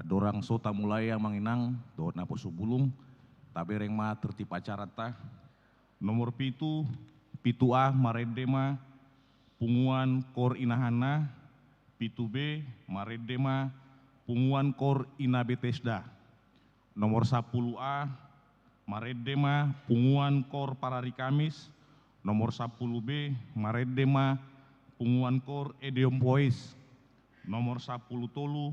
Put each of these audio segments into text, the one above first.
Dorang sota mulai yang manginang, dohot napo subulung, tabereng ma tertib acara ta. Nomor pitu, pitu A maredema, punguan kor inahana, pitu B maredema, punguan kor ina Betesda. Nomor 10A maredema, punguan kor Parari Kamis. Nomor 10B maredema, punguan kor Edeom Boys. Nomor 10 tolu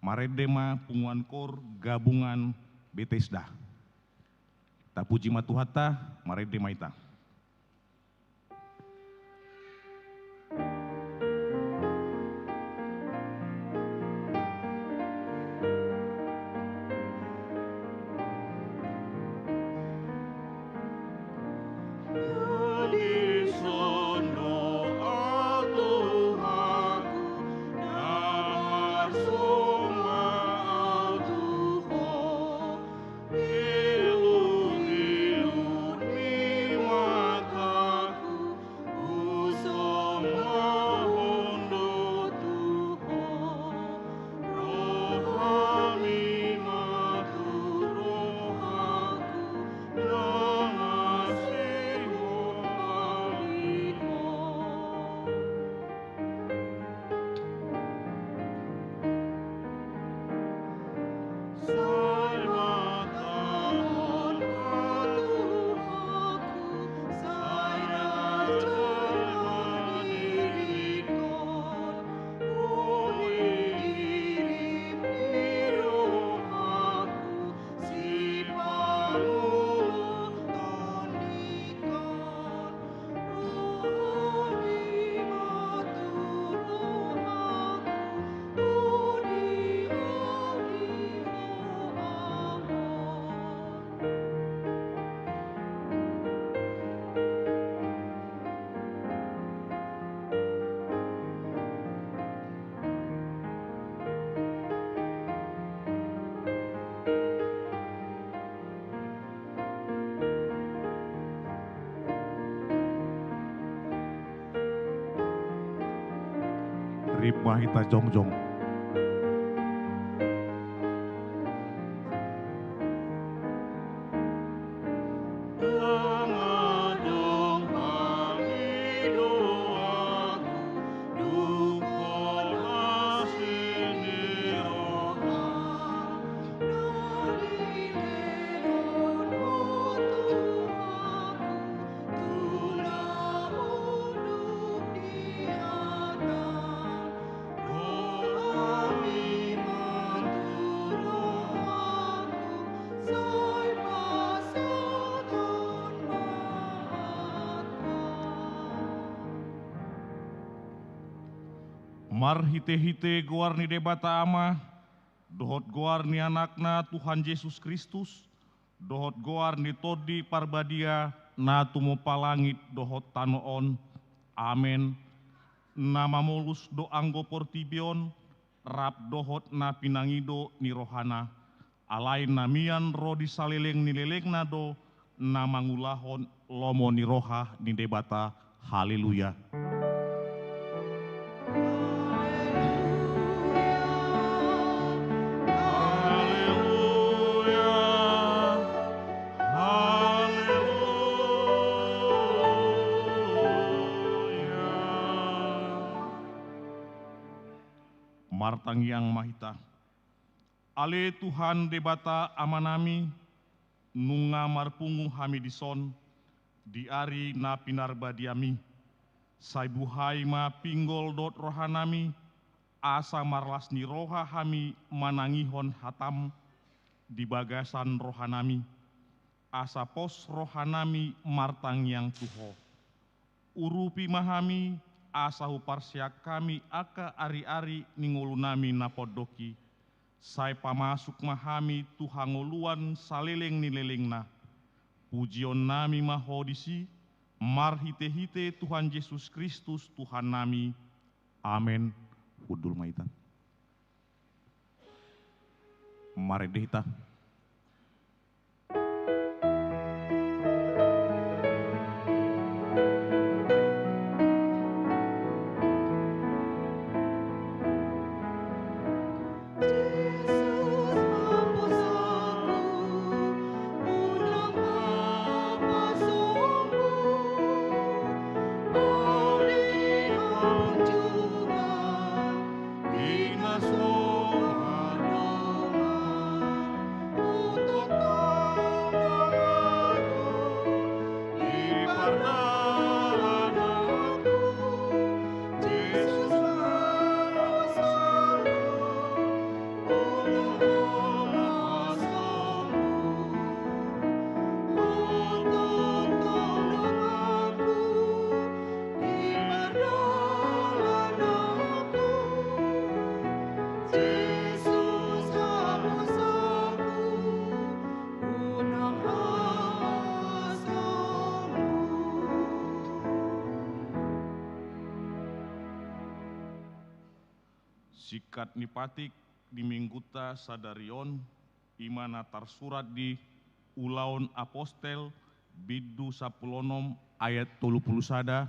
maredema, punguan kor gabungan Betesda. Ta puji matuhata maredema ita. Ripma hita jongjong. Mar hite-hite goar ni debata ama, dohot goar ni anakna Tuhan Yesus Kristus, dohot goar ni todi parbadia na tumo palangit dohot tanoon, amen. Nama molus do anggo portibion, rap dohot na pinangido ni rohana, alain namian ro di saleleng ni lelengna do, na mangulahon lomo ni roha ni debata, haleluya. Martang yang mahita. Ale Tuhan debata amanami, nunga marpungu hamidison, di ari na pinarba diami, saibuhai ma pinggol dot rohanami, asa marlas ni roha hami manangihon hatam, di bagasan rohanami, asa pos rohanami martang yang tuho. Urupi mahami, asa huparsiak kami aka ari-ari ningolunami napodoki, sai pamasuk mahami tuhangoluan saleleng nilelengna, pujion nami mahodisi, mar hite-hite Tuhan Yesus Kristus Tuhan nami, amen. Hudul maitan. Mari dehita. Jesus. sikat nipatik di mingguta sadarion imana tarsurat di Ulaon Apostel Biddu 10 ayat 30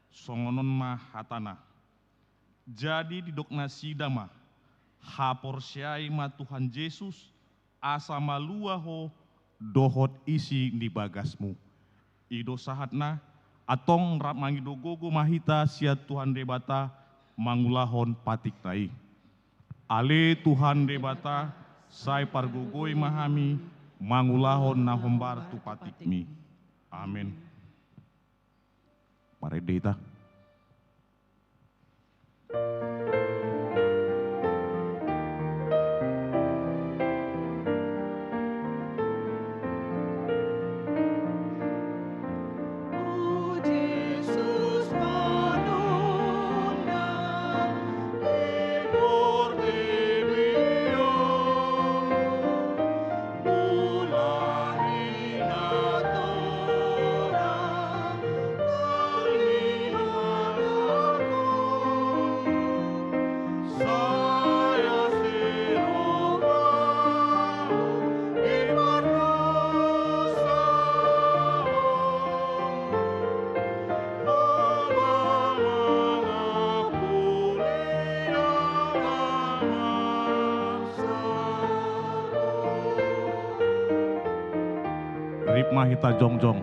songonon mah hatana. Jadi di dokna sidama haporsyai ma Tuhan Yesus asa maluaho dohot isi di bagasmu. Ido sahatna atong rap mangido gogo mahita sia Tuhan debata mangulahon patik tai. Ale Tuhan debata sai pargogoi mahami mangulahon nahombar tu patikmi. Amin. Paredeta. Rip mahita jongjong.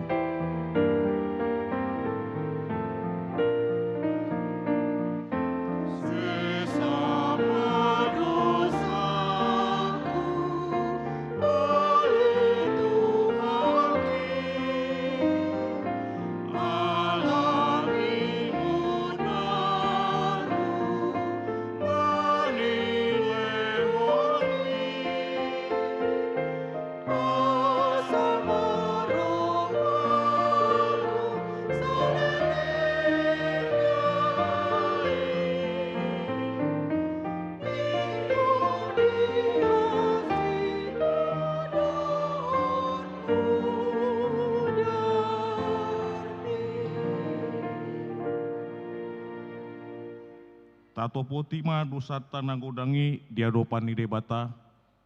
Tato poti ma dosata nagodangi diadopan ni debata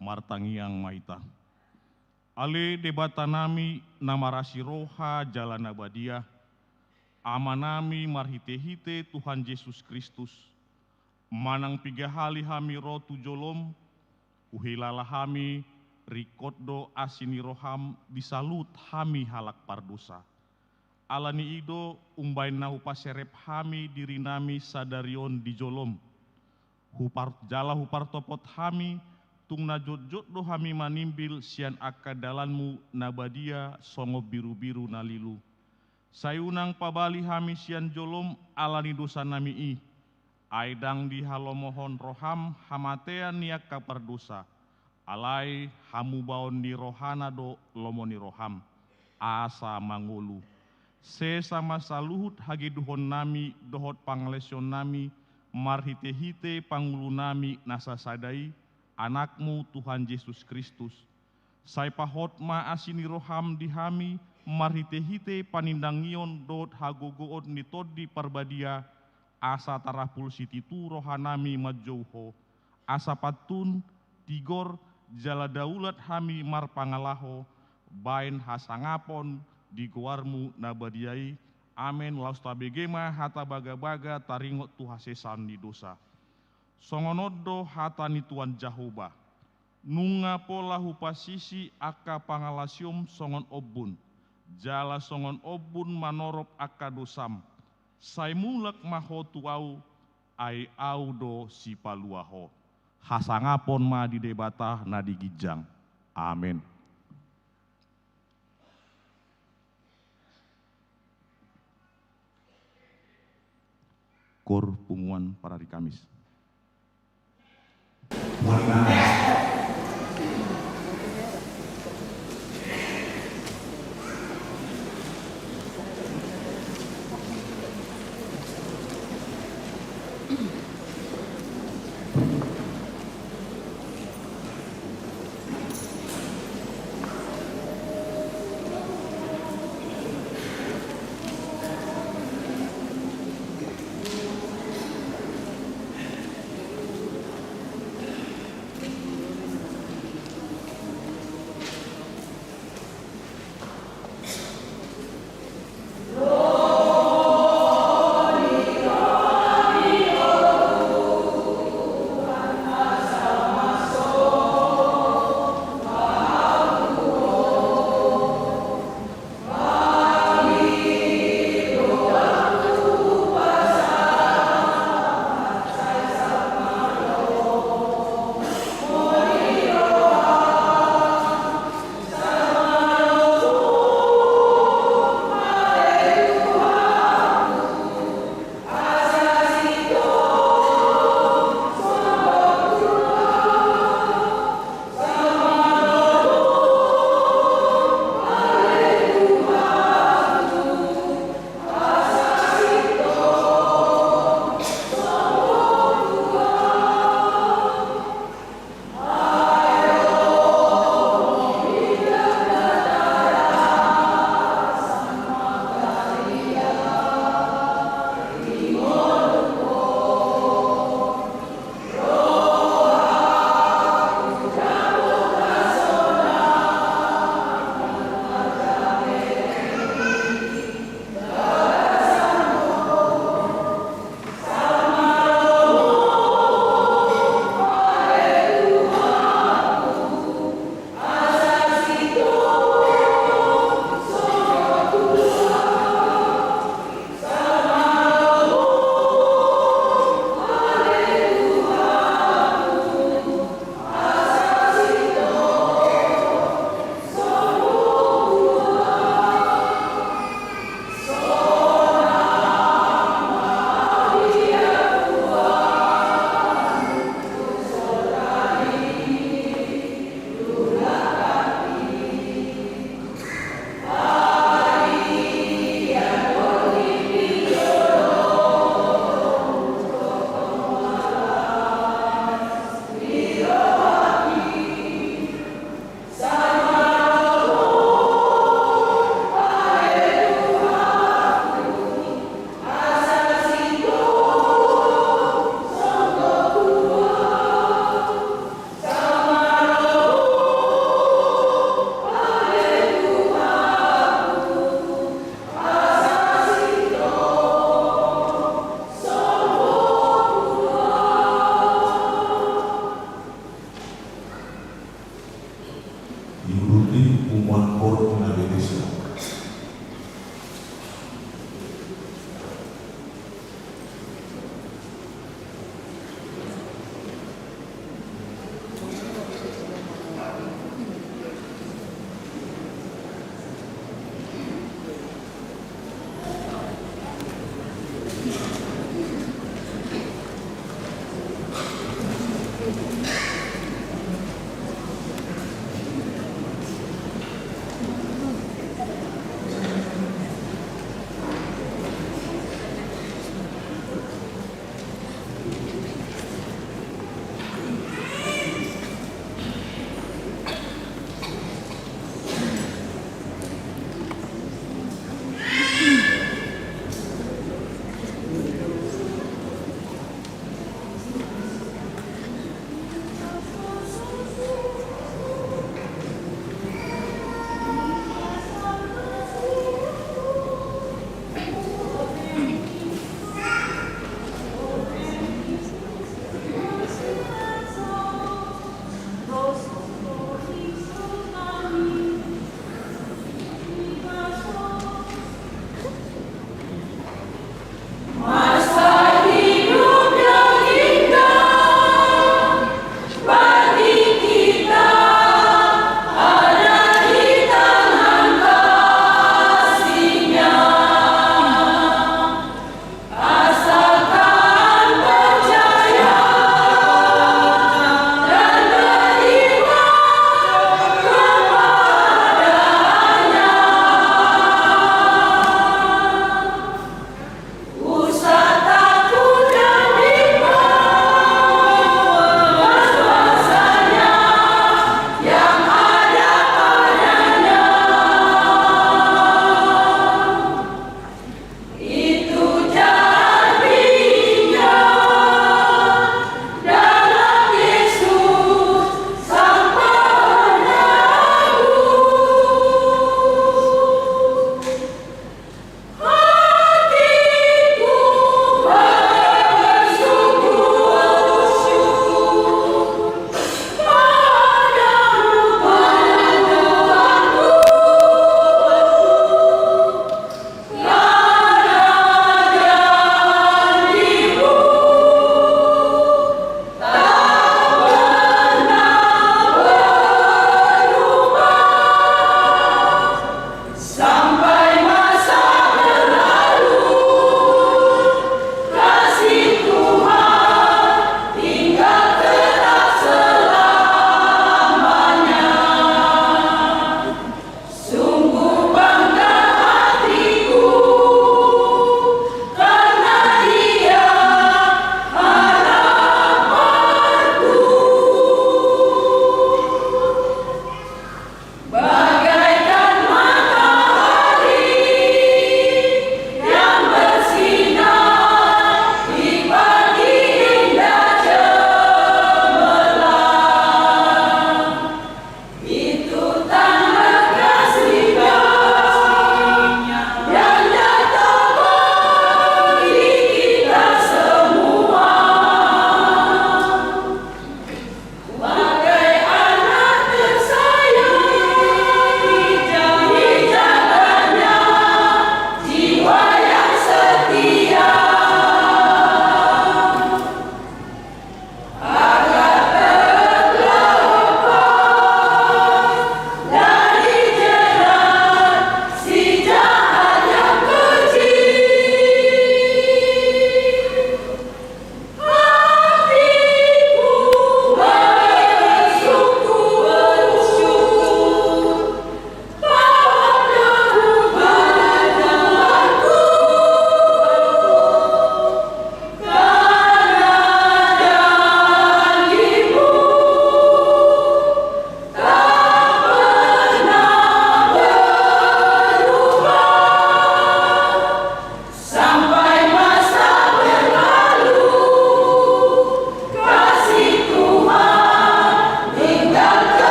martangi yang maita. Ale debata nami namarasi roha jalan abadia, amanami marhite-hite Tuhan Yesus Kristus, manang piga hali hami ro tujolom, uhilala hami rikoddo asini roham disalut hami halak pardosa. Alani ido umbain na hupaserep hami diri nami sadarion di jolom. Jala hupar topot hami tung na jot-jot do hami manimbil sian akadalanmu nabadia songo biru-biru nalilu. Sayunang pabali hami sian jolom alani dosa nami i. Aidang di halomohon roham hamatean niak kapar dosa. Alai hamu baon di rohana do lomoni roham. Asa mangulu. Sesama saluhut hagi duhon nami dohot panglesion nami marhite-hite pangulu nami nasa sadai anakmu Tuhan Yesus Kristus. Sai pahot ma asini roham di hami marhite-hite panindangion dohot hagogoon nitodi parbadia asa tarapul sititu rohanami majouho asa patun tigor jala daulat hami marpangalaho bain hasangapon di goarmu nabadiai. Amen. Laus tabegema hata baga-baga taringot tu hasesan di dosa. Songonodo hata ni Tuan Jahoba. Nunga pola hupasisi aka pangalasium songon obun. Jala songon obun manorop aka dosam. Sai mulak maho tuau ai audo si paluaho. Hasangapon ma di debata na digijang. Amin. Kor punguan para hari Kamis.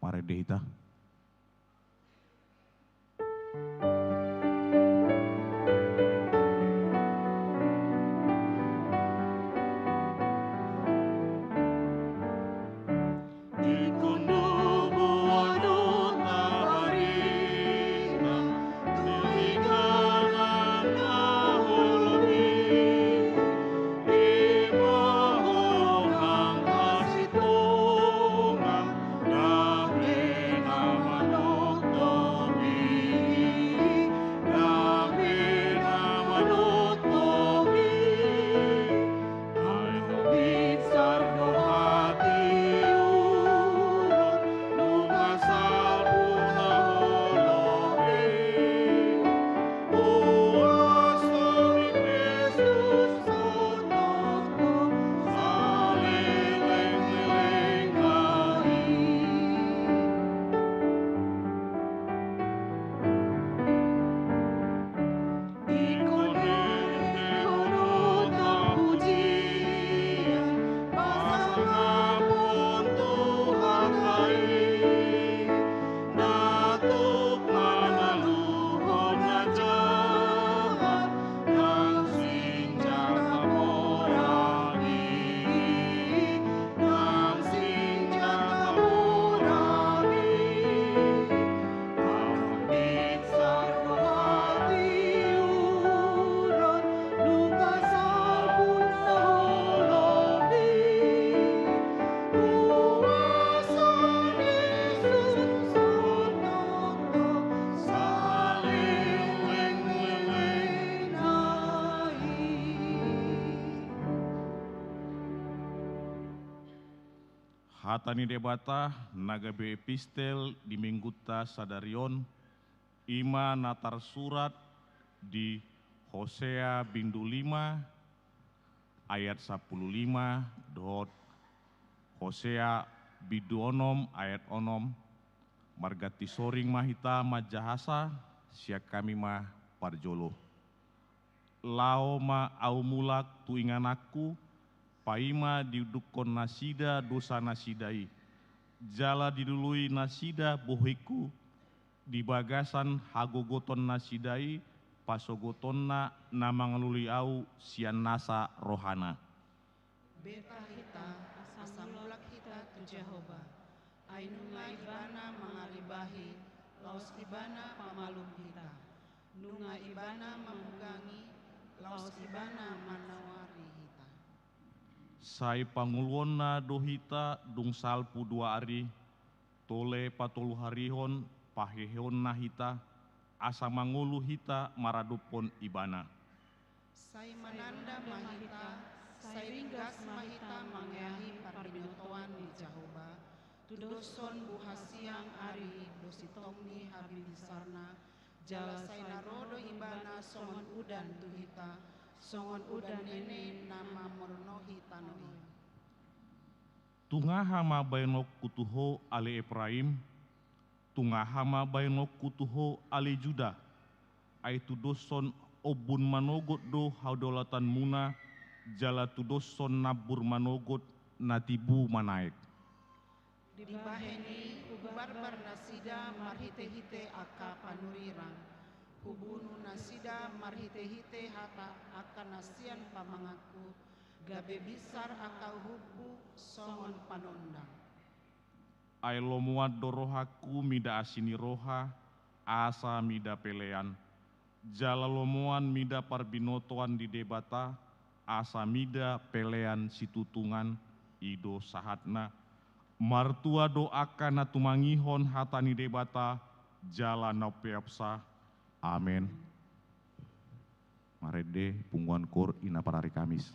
Marede hita. Hatani debata nagabe epistel di mingguta sadarion ima natar surat di Hosea bindu 5 ayat 15 dot Hosea bindu onom ayat onom margati soring mahita majahasa siak kami mah parjolo lao ma au mulak tuingan aku paima didukon nasida dosa nasidai, jala didului nasida bohiku, di bagasan hagogoton nasidai, pasogotonna namangaluli au sian nasa rohana. Beta hita, asa mulak hita tu Jehovah, ainunga ibana mangalibahi, laos ibana pamalum hita, nunga ibana memugangi, laos ibana manawari hita. Sai panguluonna dohita dung salpu 2 ari, tole patolu harihon pahehon nahita, asa mangulu hita maradupon ibana. Sai mananda mahita, sai ringgas mahita mangeahi parbinotoan di Jehovah, tudoson buhasiang ari dositongni habibisarna, jala sai narodo ibana songon udan tuhita, songon udan ini nama mornohi tanoi. Tungahama bainok kutuho ale Efraim, tungahama bainok kutuho ale Juda, aitu doson obun manogot do haudolatan muna, jala tu doson nabur manogot natibu manaik. Di baheni ubarbar nasida marhite-hite aka panurirang, hubunu nasida marhite-hite hata akan nasian pamangaku, gabe bisar akal hubu songon panondang. Ai lomuat dorohaku mida asini roha, asa mida pelean, jala lomuan mida parbinotoan di debata, asa mida pelean situtungan, ido sahatna, martua doakan natumangihon hatani debata, jala naupeapsa. Amin. Marede pungguan kor ina parari Kamis.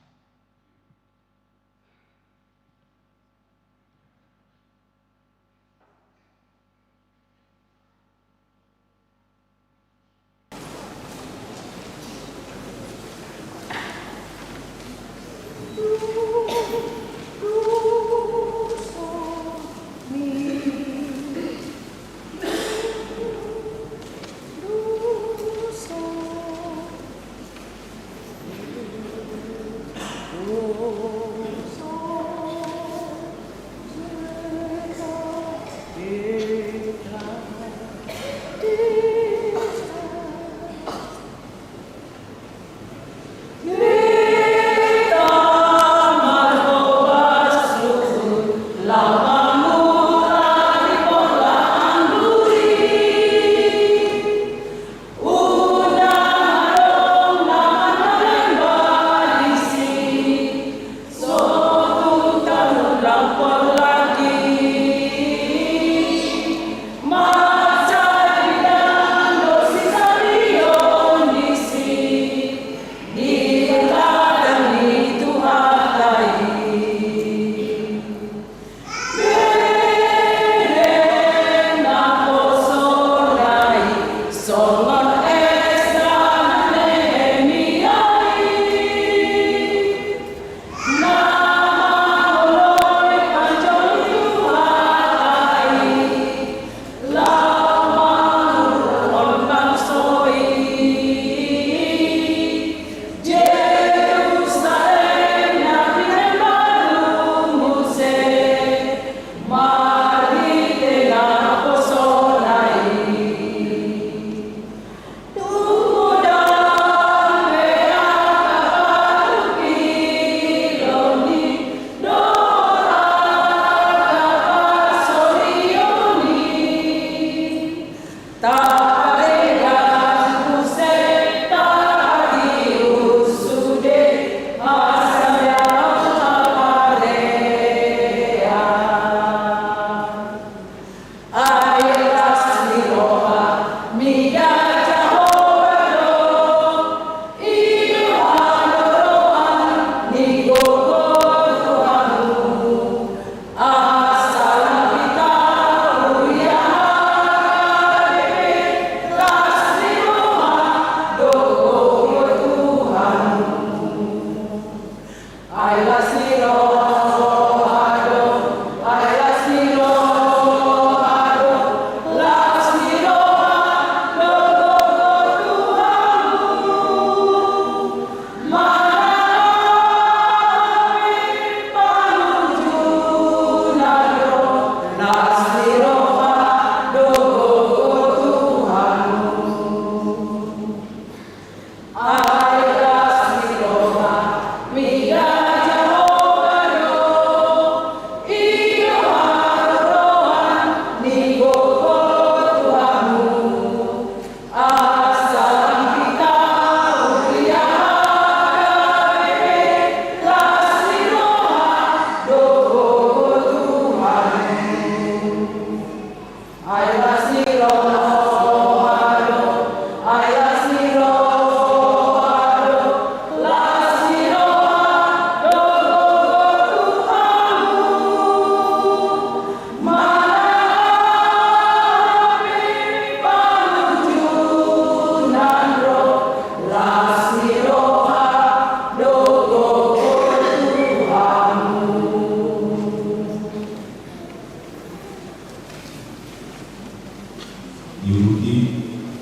Diikuti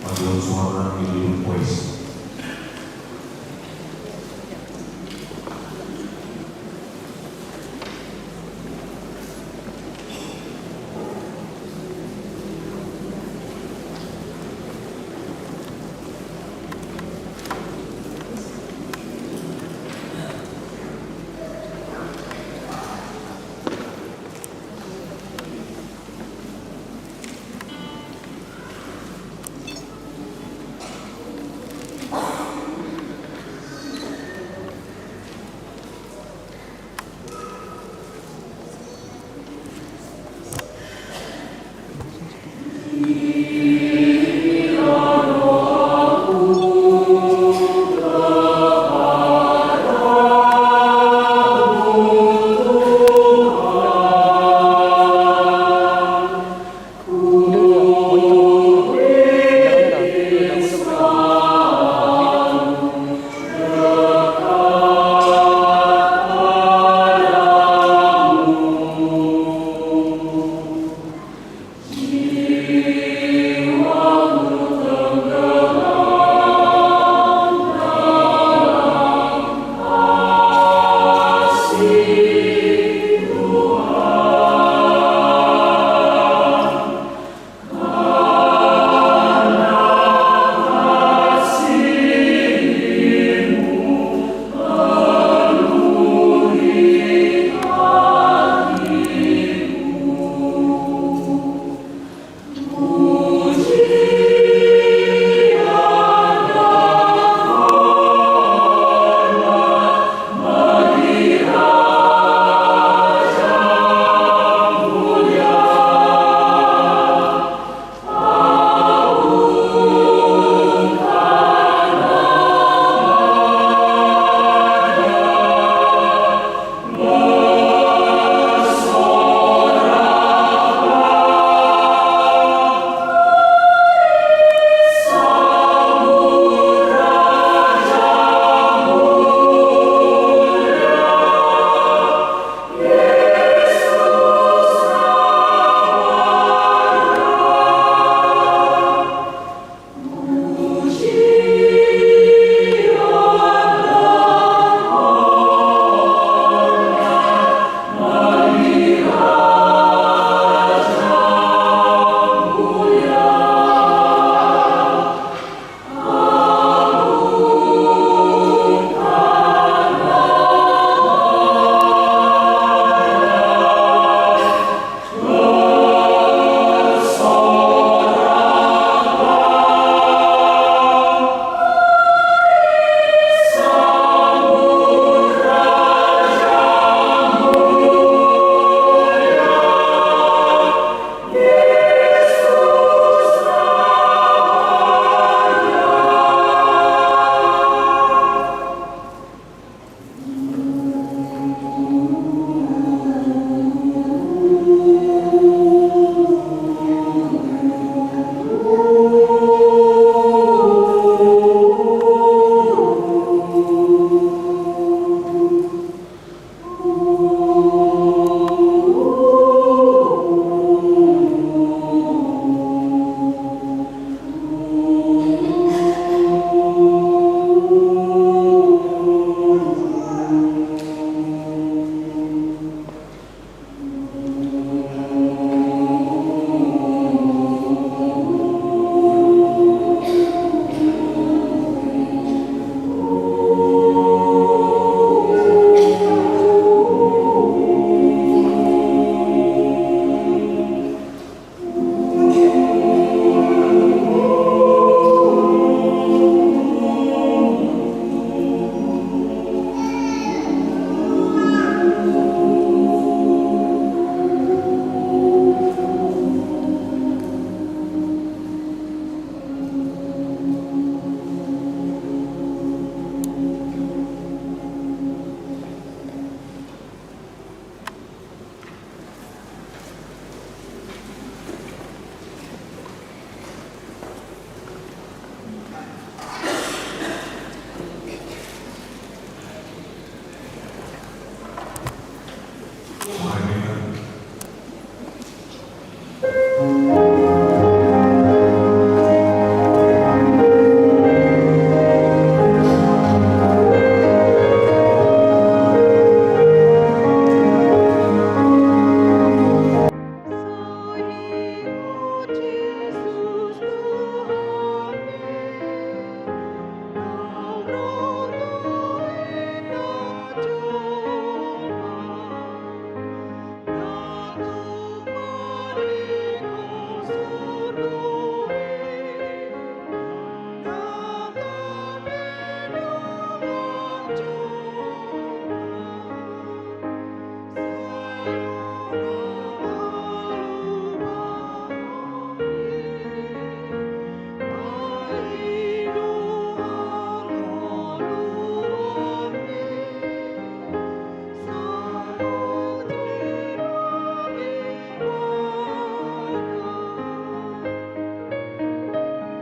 paduan suara Milium Voice.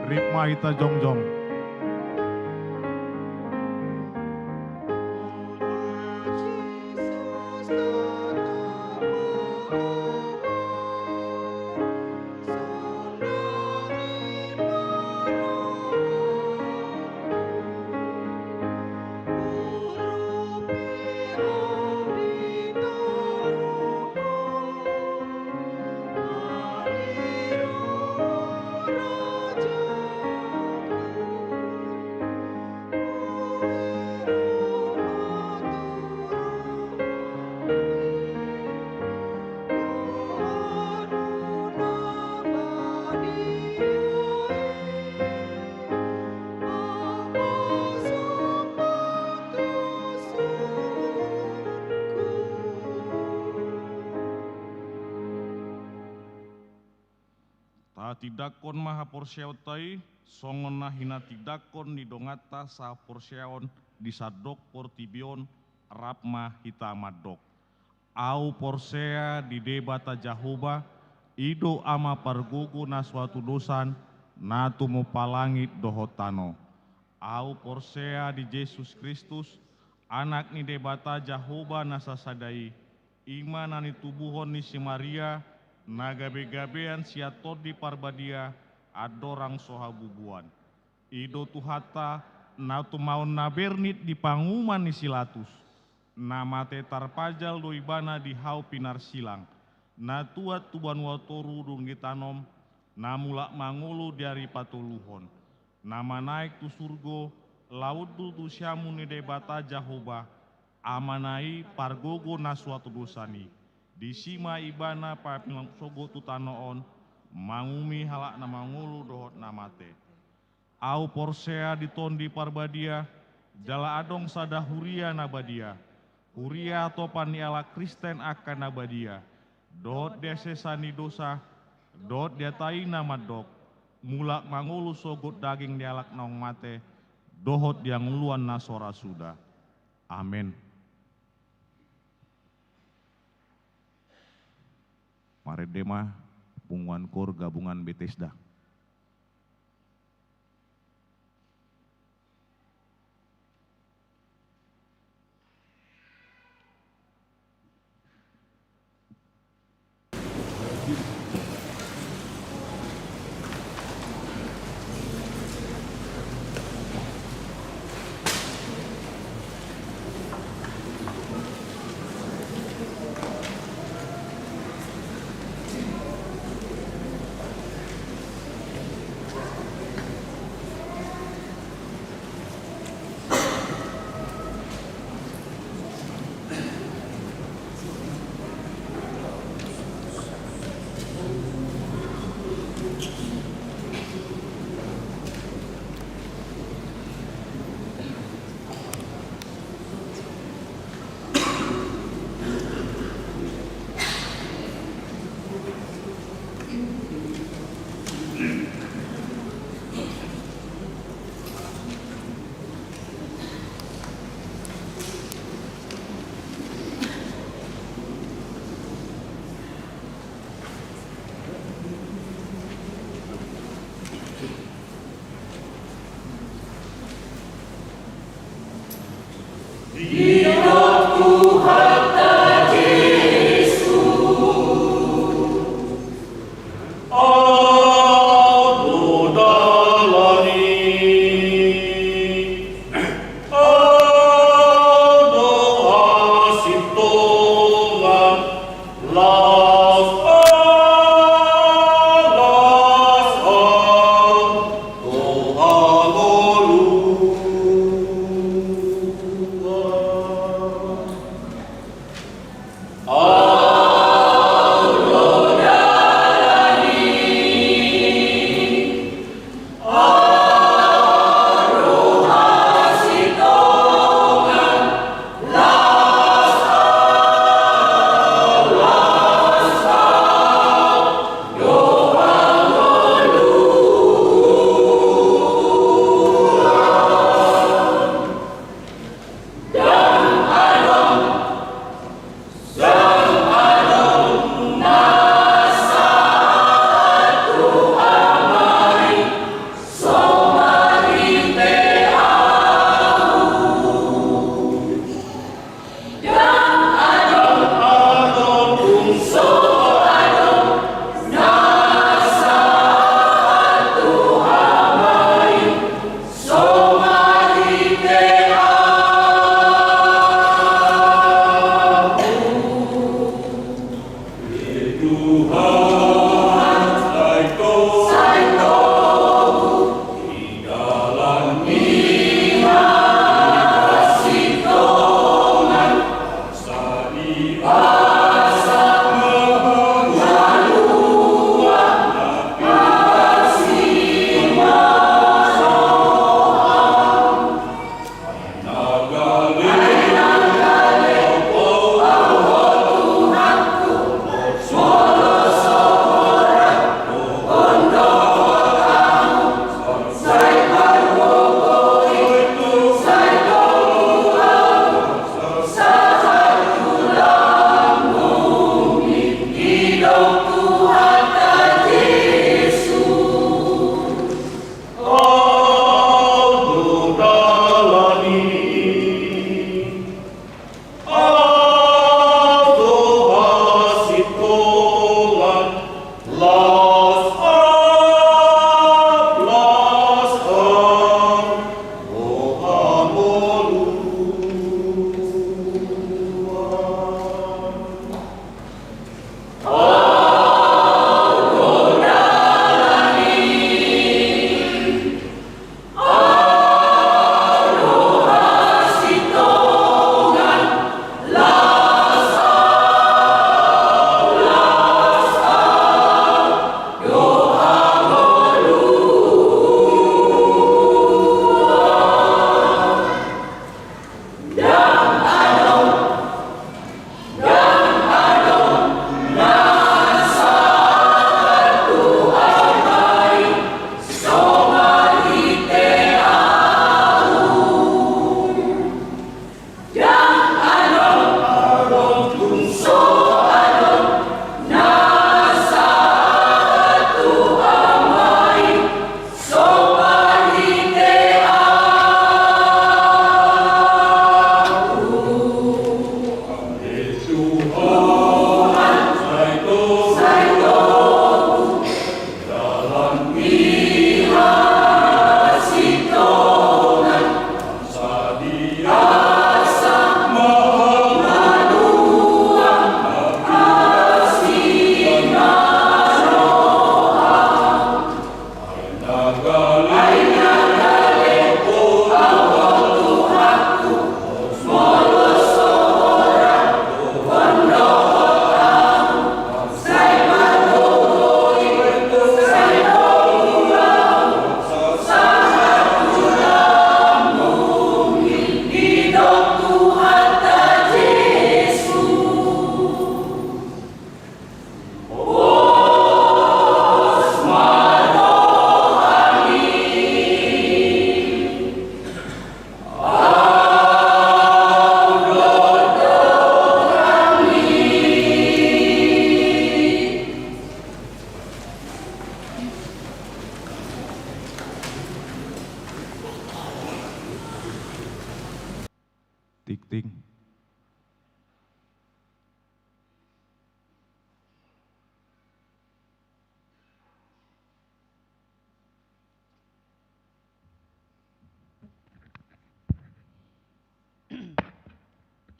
Ripma Ita Jongjong. Tidakon maha porsiautai, songon nahina tidakon nidongata sa porsiaon disadok portibion rapma hita madok. Au porsea di debata Jahoba, ido ama pargugu na suatu dosan, natu mo palangit dohotano. Au porsea di Yesus Kristus, anak ni debata Jahoba nasasadai, ima nani tubuhon ni si Maria, nagabe-gabean siator di parbadia adorang sohabubuan. Ido tuhata natu maun nabernit di panguman ni silatus. Nama te tarpajal doibana di hau pinar silang. Natuat tuban watoru dung gitanom, namulak mangulu dari patuluhon. Nama naik tu surgo, laut tu syamu ni debata Jahoba, amanai pargogo na suatu dosani. Di sima ibana papilang sogo tutanoon, mangumi halak na mangulu dohot namate. Au porsea ditondi parbadia, jala adong sada huria nabadia. Huria topan ni ala Kristen akan nabadia. Dohot desesani dosa, dohot diatai nama dok. Mulak mangulu sogot daging dialak naong mate, dohot yang nguluan nasora sudah. Amin. Maredema Punguan Kor Gabungan Bethesda.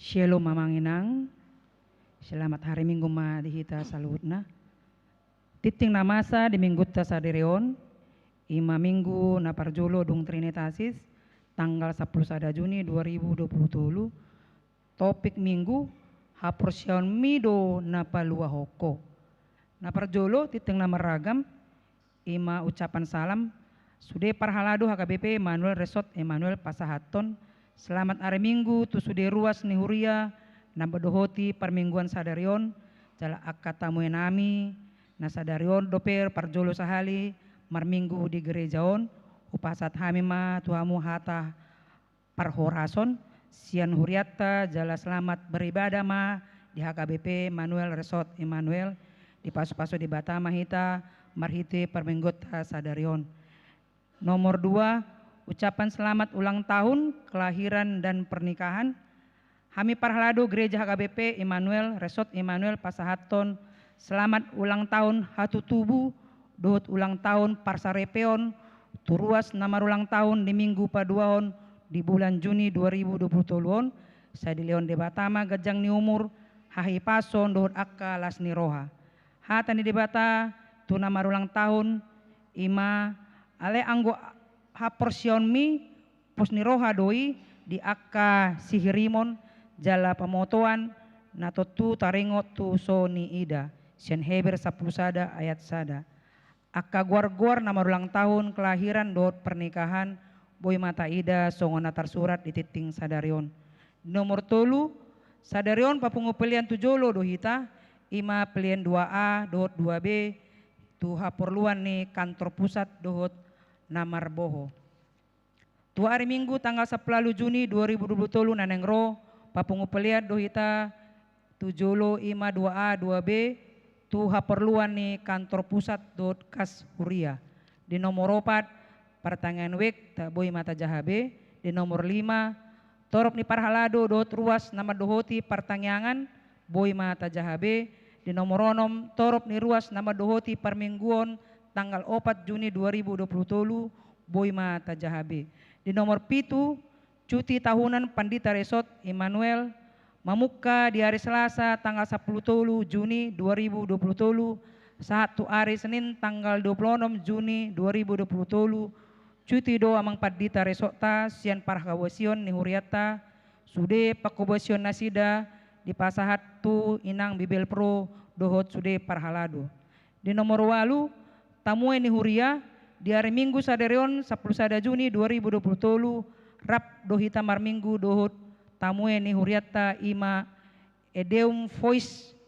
Shalom mamanginang. Selamat hari Minggu ma dihita salutna. Titing namasa di minggu ta saderion. Ima minggu na parjolo dung Trinitatis tanggal 10 sada Juni 2020. Topik minggu haporsion mido na palua hoko. Na parjolo titing nama ragam. Ima ucapan salam. Sude parhalado HKBP Emmanuel Resort Emmanuel Pasahaton. Selamat hari Minggu tu sude ruas ni huria na badohoti permingguan sadarion jala akatamu nami na sadarion doper parjolo sahali marminggu di gerejaon upasat hamima tuhamu hata parhorason sian huriata jala selamat beribadah ma di HKBP Emmanuel Resort Emmanuel di pasu-pasu di Batama hita marhite perminggota sadarion. Nomor 2, ucapan selamat ulang tahun, kelahiran dan pernikahan. Hami Parhalado Gereja HKBP Emmanuel Resort Emmanuel Pasahaton. Selamat ulang tahun hatu tubuh, dohot ulang tahun Parsarepeon, turuas nama ulang tahun di Minggu Paduaon di bulan Juni 2020 toluon. Saya di Leon de Batama gajang ni umur, hahi pason dohot akka lasni roha. Hata ni debata tu nama ulang tahun ima ale anggo haporsion mi posni roha doi di akka sihirimon jala pemotoan natotu taringot tu soni ida sian Heber 10 sada ayat sada akka guar-guar nama ulang tahun kelahiran dot pernikahan boy mata ida songona tersurat di titing sadarion. Nomor tolu sadarion papungu pelian tujolo dohita ima pelian 2A dot 2B tu haporluan ni kantor pusat dohot Namar Boho. Tua hari Minggu tanggal 10 Juni 2020 nanengro papungu peliat dohita tujolo ima 2A 2B tu haperluan ni kantor pusat dot kas huria. Di nomor 4 pertanyaan wek tak boy mata jahabe. Di nomor 5 torop ni parhalado dot ruas nama dohoti pertanyaan boy mata jahabe. Di nomor 6 torop ni ruas nama dohoti permingguan tanggal 4 Juni 2020 boy mata jahabe. Di nomor 7 cuti tahunan Pandita Resort Emmanuel mamuka di hari Selasa tanggal 10 Juni 2020 saat tu hari Senin tanggal 26 Juni 2020 cuti do amang Pandita Resort ta sian parhawasion ni huriata sude pakobasion nasida di pasahat tu inang Bibel Pro dohot sude parhalado. Di nomor 8 tamuan ni huria di hari Minggu saderion 10 sada Juni 2020 rap dohita marminggu dohot tamuan ni huriata ima edeum voice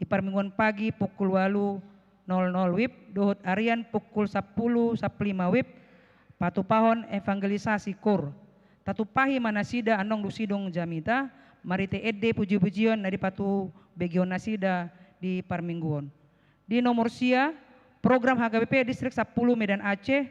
di permingguan pagi pukul 8.00 wib dohot arian pukul 10.15 wib patupahon evangelisasi kor tatupahi manasida anong lusidong jamita marite edde puji-pujian dari patu begion nasida di permingguan. Di nomor sia program HKBP Distrik 10 Medan Aceh,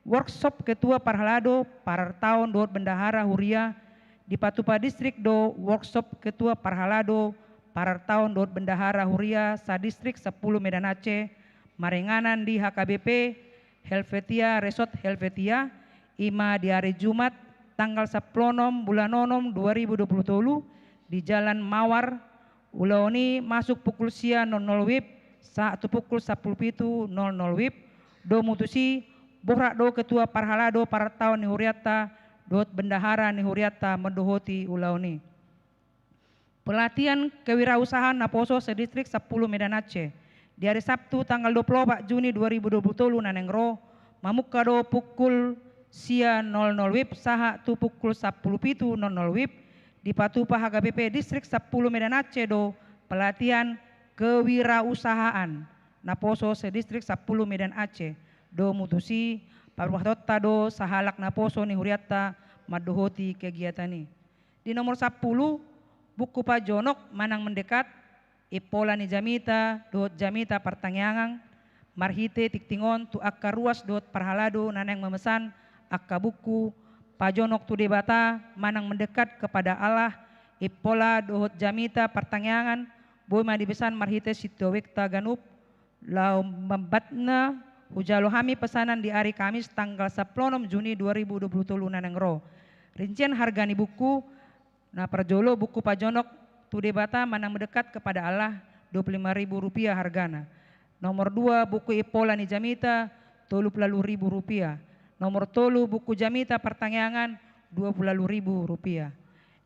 workshop Ketua Parhalado par tahun dot Bendahara Huria di Patupa Distrik do workshop Ketua Parhalado par tahun dot Bendahara Huria sa Distrik 10 Medan Aceh, marenganan di HKBP Helvetia Resort Helvetia ima di hari Jumat tanggal 10 bulan 6 2020 di Jalan Mawar Ulaoni masuk pukul sia 00 wib saat pukul 10.00 wib do mutusi bohrak do Ketua Parhalado para tahun ni huriata dot Bendahara ni huriata mendohoti ulauni. Pelatihan kewirausahaan Naposo sedistrik 10 Medan Aceh di hari Sabtu tanggal 24 Juni 2020 nanengro mamuka do pukul sia 00 wib saha tu pukul 10.00 wib di Patupa HKBP Distrik 10 Medan Aceh do pelatihan kewirausahaan Naposo sedistrik 10 Medan Aceh do mutusi parwahtota do sahalak Naposo ni huriata madohoti kegiatan ini. Di nomor 10 buku pajonok manang mendekat ipola ni jamita dot jamita pertanyaan marhite tiktingon tu akka ruas dot parhalado naneng memesan akka buku pajonok tu debata manang mendekat kepada Allah ipola dot jamita pertanyaan boy madibesan marhite sitowekta ganup lau membatna hujalo hami pesanan di hari Kamis tanggal 10 Juni 2020 nanengro. Rincian harga ni buku Nah perjolo buku pajonok tude bata manang mendekat kepada Allah Rp25.000 hargana. Nomor 2 buku Ipola ni Jamita Rp30.000. Nomor 3 buku Jamita Pertangyangan Rp20.000.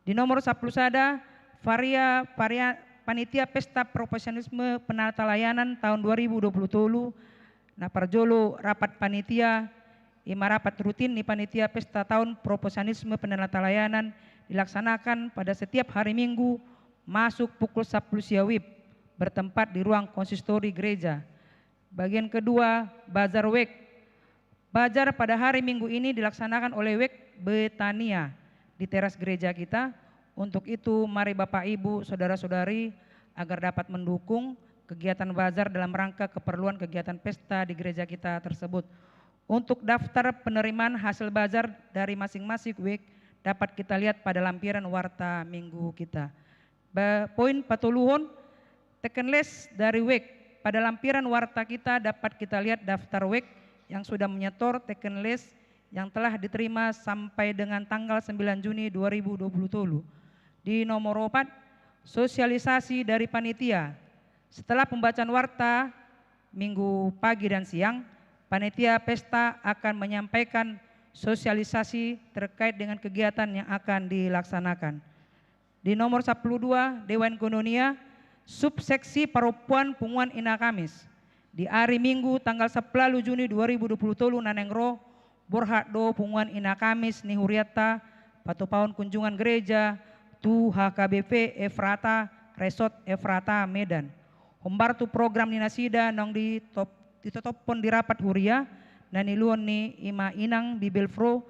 Di nomor 10 sada varia panitia pesta profesionalisme penata layanan tahun 2020 nah perjolo rapat panitia ima rapat rutin di panitia pesta tahun profesionalisme penata layanan dilaksanakan pada setiap hari Minggu masuk pukul 10 siang bertempat di ruang konsistori gereja. Bagian kedua, Bazar Wek. Bazar pada hari Minggu ini dilaksanakan oleh Wek Betania di teras gereja kita. Untuk itu mari Bapak Ibu, Saudara-saudari agar dapat mendukung kegiatan bazar dalam rangka keperluan kegiatan pesta di gereja kita tersebut. Untuk daftar penerimaan hasil bazar dari masing-masing Wek dapat kita lihat pada lampiran warta minggu kita. Poin patuluhun teken les dari WEK. Pada lampiran warta kita dapat kita lihat daftar WEK yang sudah menyetor teken les yang telah diterima sampai dengan tanggal 9 Juni 2020. Di nomor 4, sosialisasi dari panitia. Setelah pembacaan warta minggu pagi dan siang, panitia pesta akan menyampaikan sosialisasi terkait dengan kegiatan yang akan dilaksanakan. Di nomor 12, Dewan Kononia, subseksi perempuan Punguan Ina Kamis. Di hari Minggu tanggal 10 Juni 2020 nanengro borhak do Punguan Ina Kamis ni huriata patu paun kunjungan gereja tu HKBP Efrata Resort Efrata Medan. Hombar tu program ni nasida nong ditotopon di rapat huria dan iluon ni ima inang Bibelfro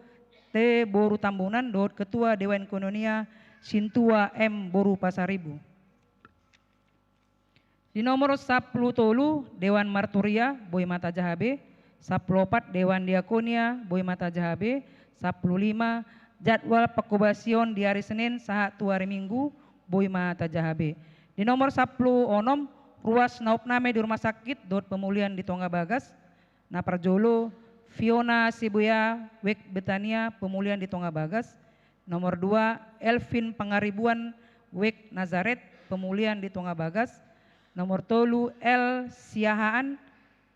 te boru tambunan dot ketua Dewan Kononia Sintua M Boru Pasaribu. Di nomor 10 tolu Dewan Marturia Boy Mata Jahabe, 14 Dewan Diakonia Boy Mata Jahabe, 15 jadwal pekubasion di hari Senin saat tu hari Minggu Boy Mata Jahabe. Di nomor 10 onom ruas naupname di rumah sakit dot pemulihan di Tonga Bagas, Naparjolo Fiona Sibuya Wek Betania pemulihan di Tonga Bagas. Nomor 2 Elvin Pangaribuan Wek Nazaret pemulihan di Tonga Bagas. Nomor 3 El Siahaan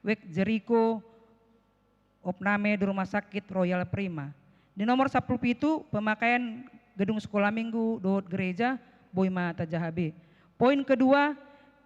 Wek Jericho opname di rumah sakit Royal Prima. Di nomor 10 itu pemakaian gedung sekolah minggu dot gereja Boy Mata Jahabe. Poin kedua,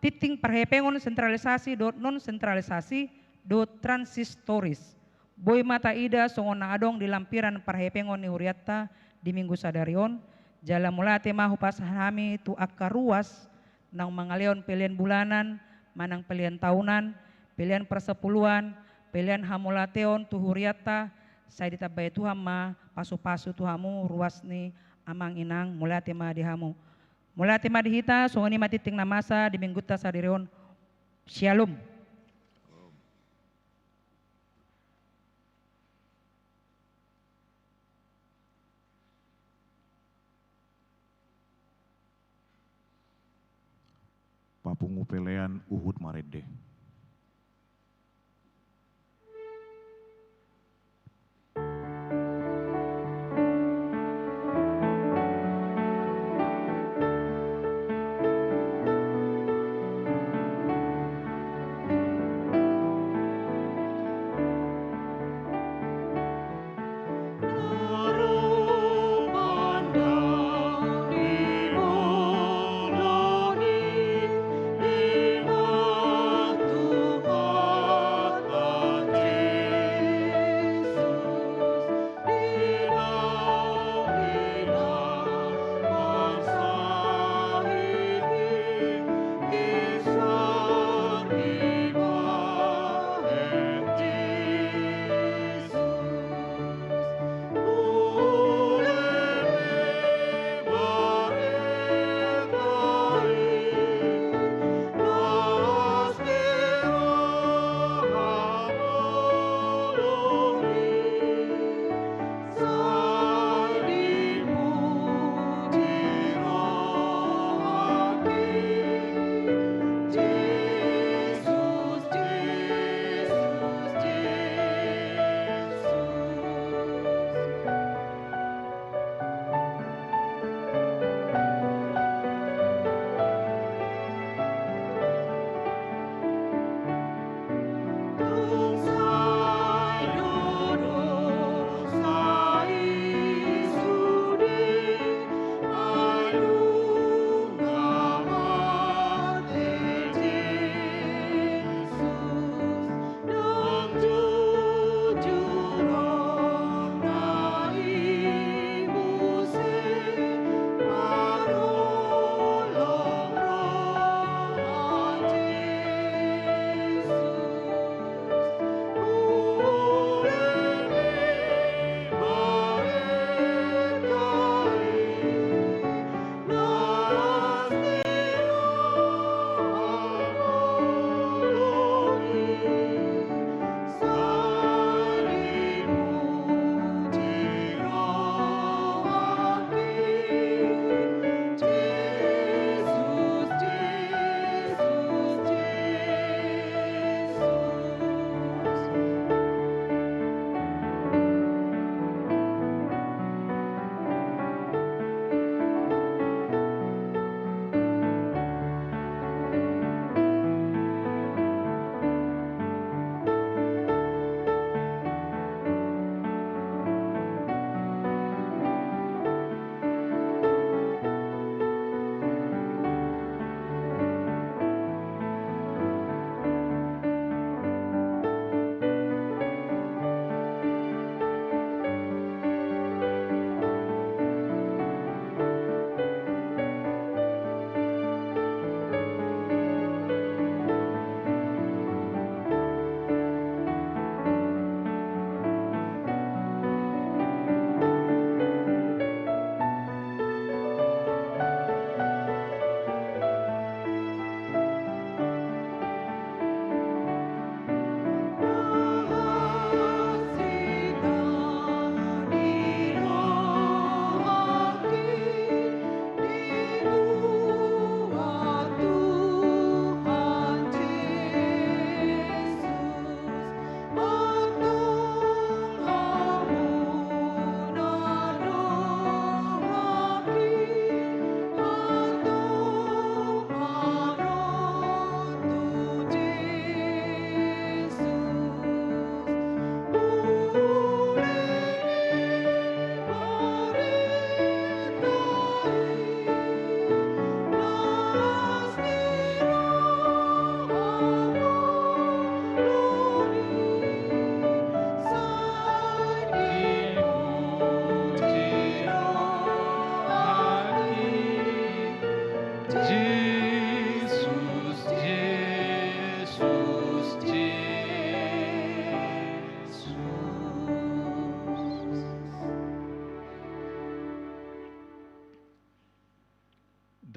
titing perhepengon sentralisasi dot non sentralisasi dot transistoris. Boy Mata Ida songona adong di lampiran perhepengon ni huriatta di minggu sadarion. Jala mulate mahu pasahami tu akka ruas nang mangaleon pilihan bulanan, manang pilihan tahunan, pilihan persepuluhan, pilihan hamulateon tu huriatta, saya ditabai Tuhan ma pasu-pasu Tuhamu ruas ni amang inang mulate ma dihamu. Mulate ma dihita songoni matiting na masa di minggu ta sadarion. Shalom. Papungu pelean Uhud Marede.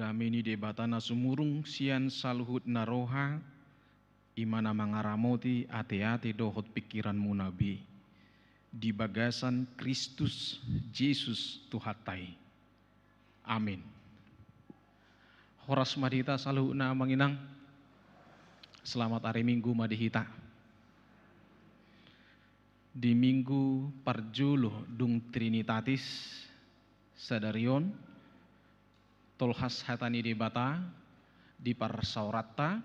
kami ni debatana sumurung sian saluhut naroha imana mangaramoti ate-ate dohot pikiranmu nabi di bagasan Kristus Yesus Tuhatai. Amin. Horas madita saluhutna manginang. Selamat hari Minggu madihita. Di Minggu parjulo dung Trinitatis sadarion tolhas hatani debata di parsaurata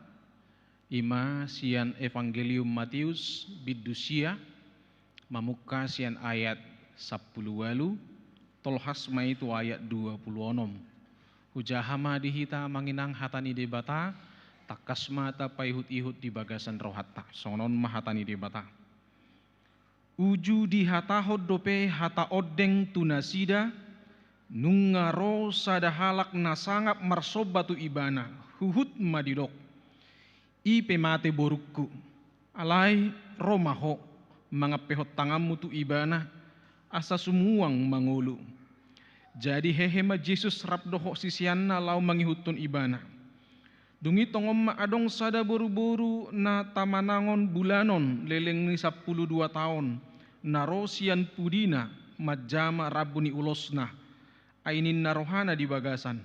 ima sian Evangelium Matius bidusia mamuka sian ayat 10 tolhas maitu ayat 26 hujahama dihita manginang hatani debata takas mata paihut-ihut di bagasan rohatta sonon mahatani debata uju di hatahod dope hata odeng tunasida nungaro sadahalak nasangap marsobatu ibana huhut madidok ipe mate borukku alai romaho mangapehot tanganmu tu ibana asa sumuang mangulu jadi hehema Jesus rabdoho sisianna lau mangihutun ibana dungi tongom adong sada boru-boru na tamanangon bulanon leleng ni 12 tahun narosian pudina majama rabuni ulosna ainin narohana di bagasan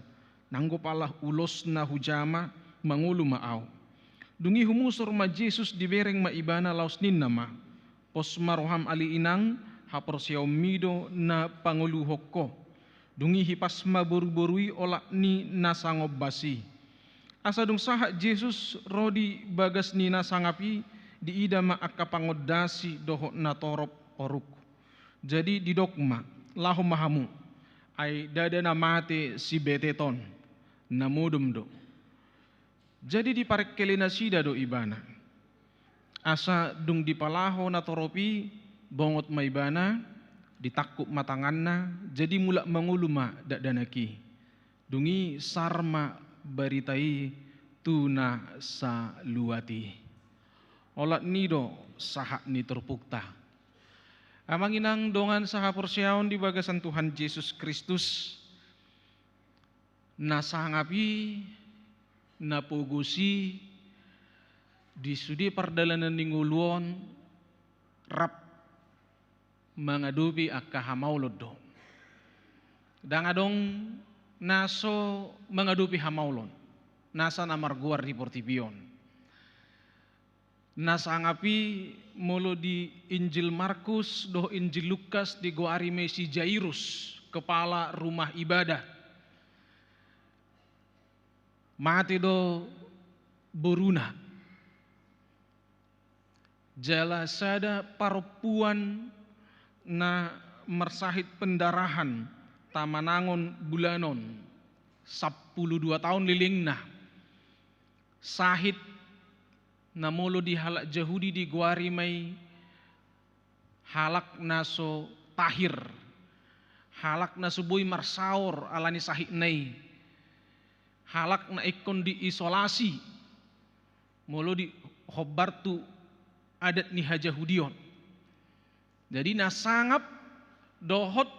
nanggo palah ulosna hujama mangulu maau dungi humusur ma Jesus dibereng ma ibana laus ninna ma pos maroham ali inang hapor siaumido na pangulu hokko dungi hipas ma boru-borui olak ni nasangob basi asa dung saha Jesus rodi bagas ni nasangapi di ida ma akka pangodasi doho na torop oruk jadi di dogma lahu mahamu ai dada na mate si beteton namudum do jadi di parek kelina sida do ibana asa dung dipalaho na toropi bongot ma ibana ditakuk matanganna jadi mulak manguluma dak danaki dungi sarma baritai tuna sa luati olat nido sahak ni terpukta amanginang dongan saha porsiaon di bagasan Tuhan Yesus Kristus nasangapi napugusi di sudi pardalanan ninguluon rap mangadupi akka hamaulod do dangadong naso mangadupi hamaulon nasa namarguar di portipion nasangapi molo di Injil Markus doh Injil Lukas di goari Mesi Jairus kepala rumah ibadah mati do boruna jala sada parupuan na mersahit pendarahan tamanangon bulanon 12 tahun lilingna sahit namolo di halak Jahudi di guari mai halak naso tahir halak naso boy marsaur alani sahit nai halak na ikon di isolasi molo di hobartu adat ni hajahudion jadi nasangap dohot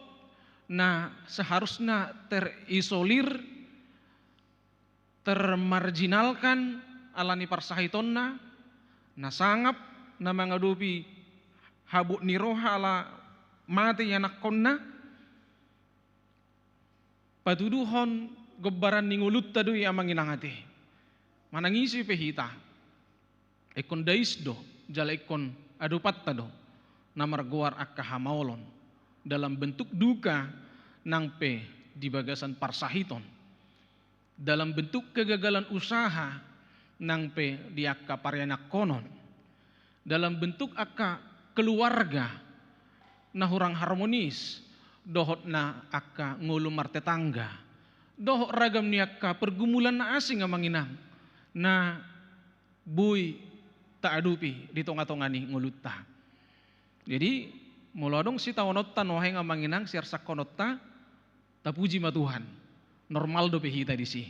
na seharusnya terisolir termarginalkan alani parsahitonna nasangap na mangadupi habuk niroha ala mati anak konna patuduhon gobaran ningulut tadu ya manginangate manangisi pehita ekon dais do jala ekon adupat tado namarguar akka hamaulon dalam bentuk duka nangpe di bagasan parsahiton dalam bentuk kegagalan usaha nangpe di akka paryanak konon dalam bentuk akka keluarga na hurang harmonis dohot na akka ngulu martetangga dohot ragam ni akka pergumulan na asing amanginang na buy tak adupi di tonga-tongani ngulutta jadi mulodong si tawonotta noheng amanginang siarsak konotta tapuji ma Tuhan normal do pehita di si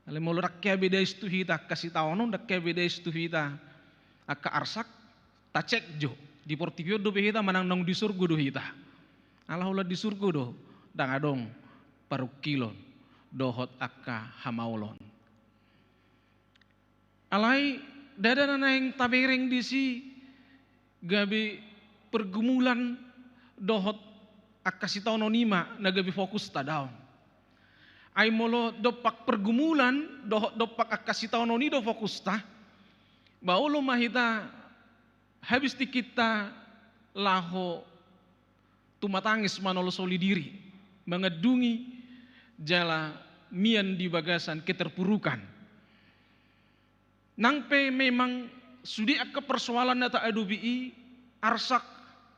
ale molo rakya beda istu hita kasih tawonon rakya beda istu hita akka arsak tacek jo di portipio do pehita manang nong di surga do hita Allah ulah di surga do dang adong parukilon dohot akka hamaulon. Alai dadana yang tabereng disi gabi pergumulan dohot akka sitaunonima na gabi fokus tadaw. Ay molo dopak pergumulan dopak akka sitaunoni do fokus ta. Baulo mahita habis di kita laho tumatangis manolo soli diri mengedungi jala mian di bagasan keterpurukan. Nangpe memang sudi akka persoalan nata adubi arsak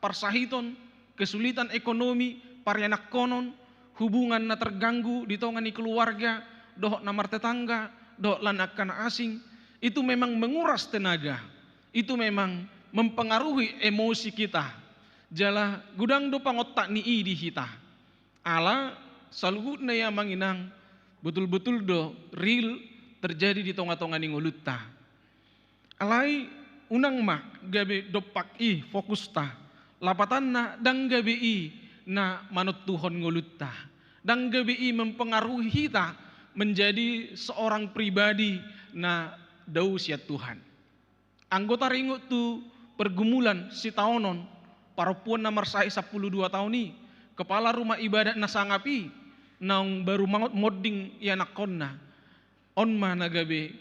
parsahiton kesulitan ekonomi parianak konon hubungan na terganggu di tongani keluarga dohok namar tetangga dohok lanakan asing itu memang menguras tenaga, itu memang mempengaruhi emosi kita. Jala gudang do pangotak ni di hita. Ala saluhut na ya manginang betul-betul do real terjadi di tonga-tonga ni ngulutta. Alai unang ma gabe dopak fokus ta. Lapatan na dang gabe na manut Tuhan ngulutta. Dang gabe mempengaruhi kita menjadi seorang pribadi na dau siat Tuhan. Anggota ringut tu pergumulan si taonon parapuan nomor 12 tahun ni kepala rumah ibadat nasangapi naung baru mangot modding yanakonna onma nagabe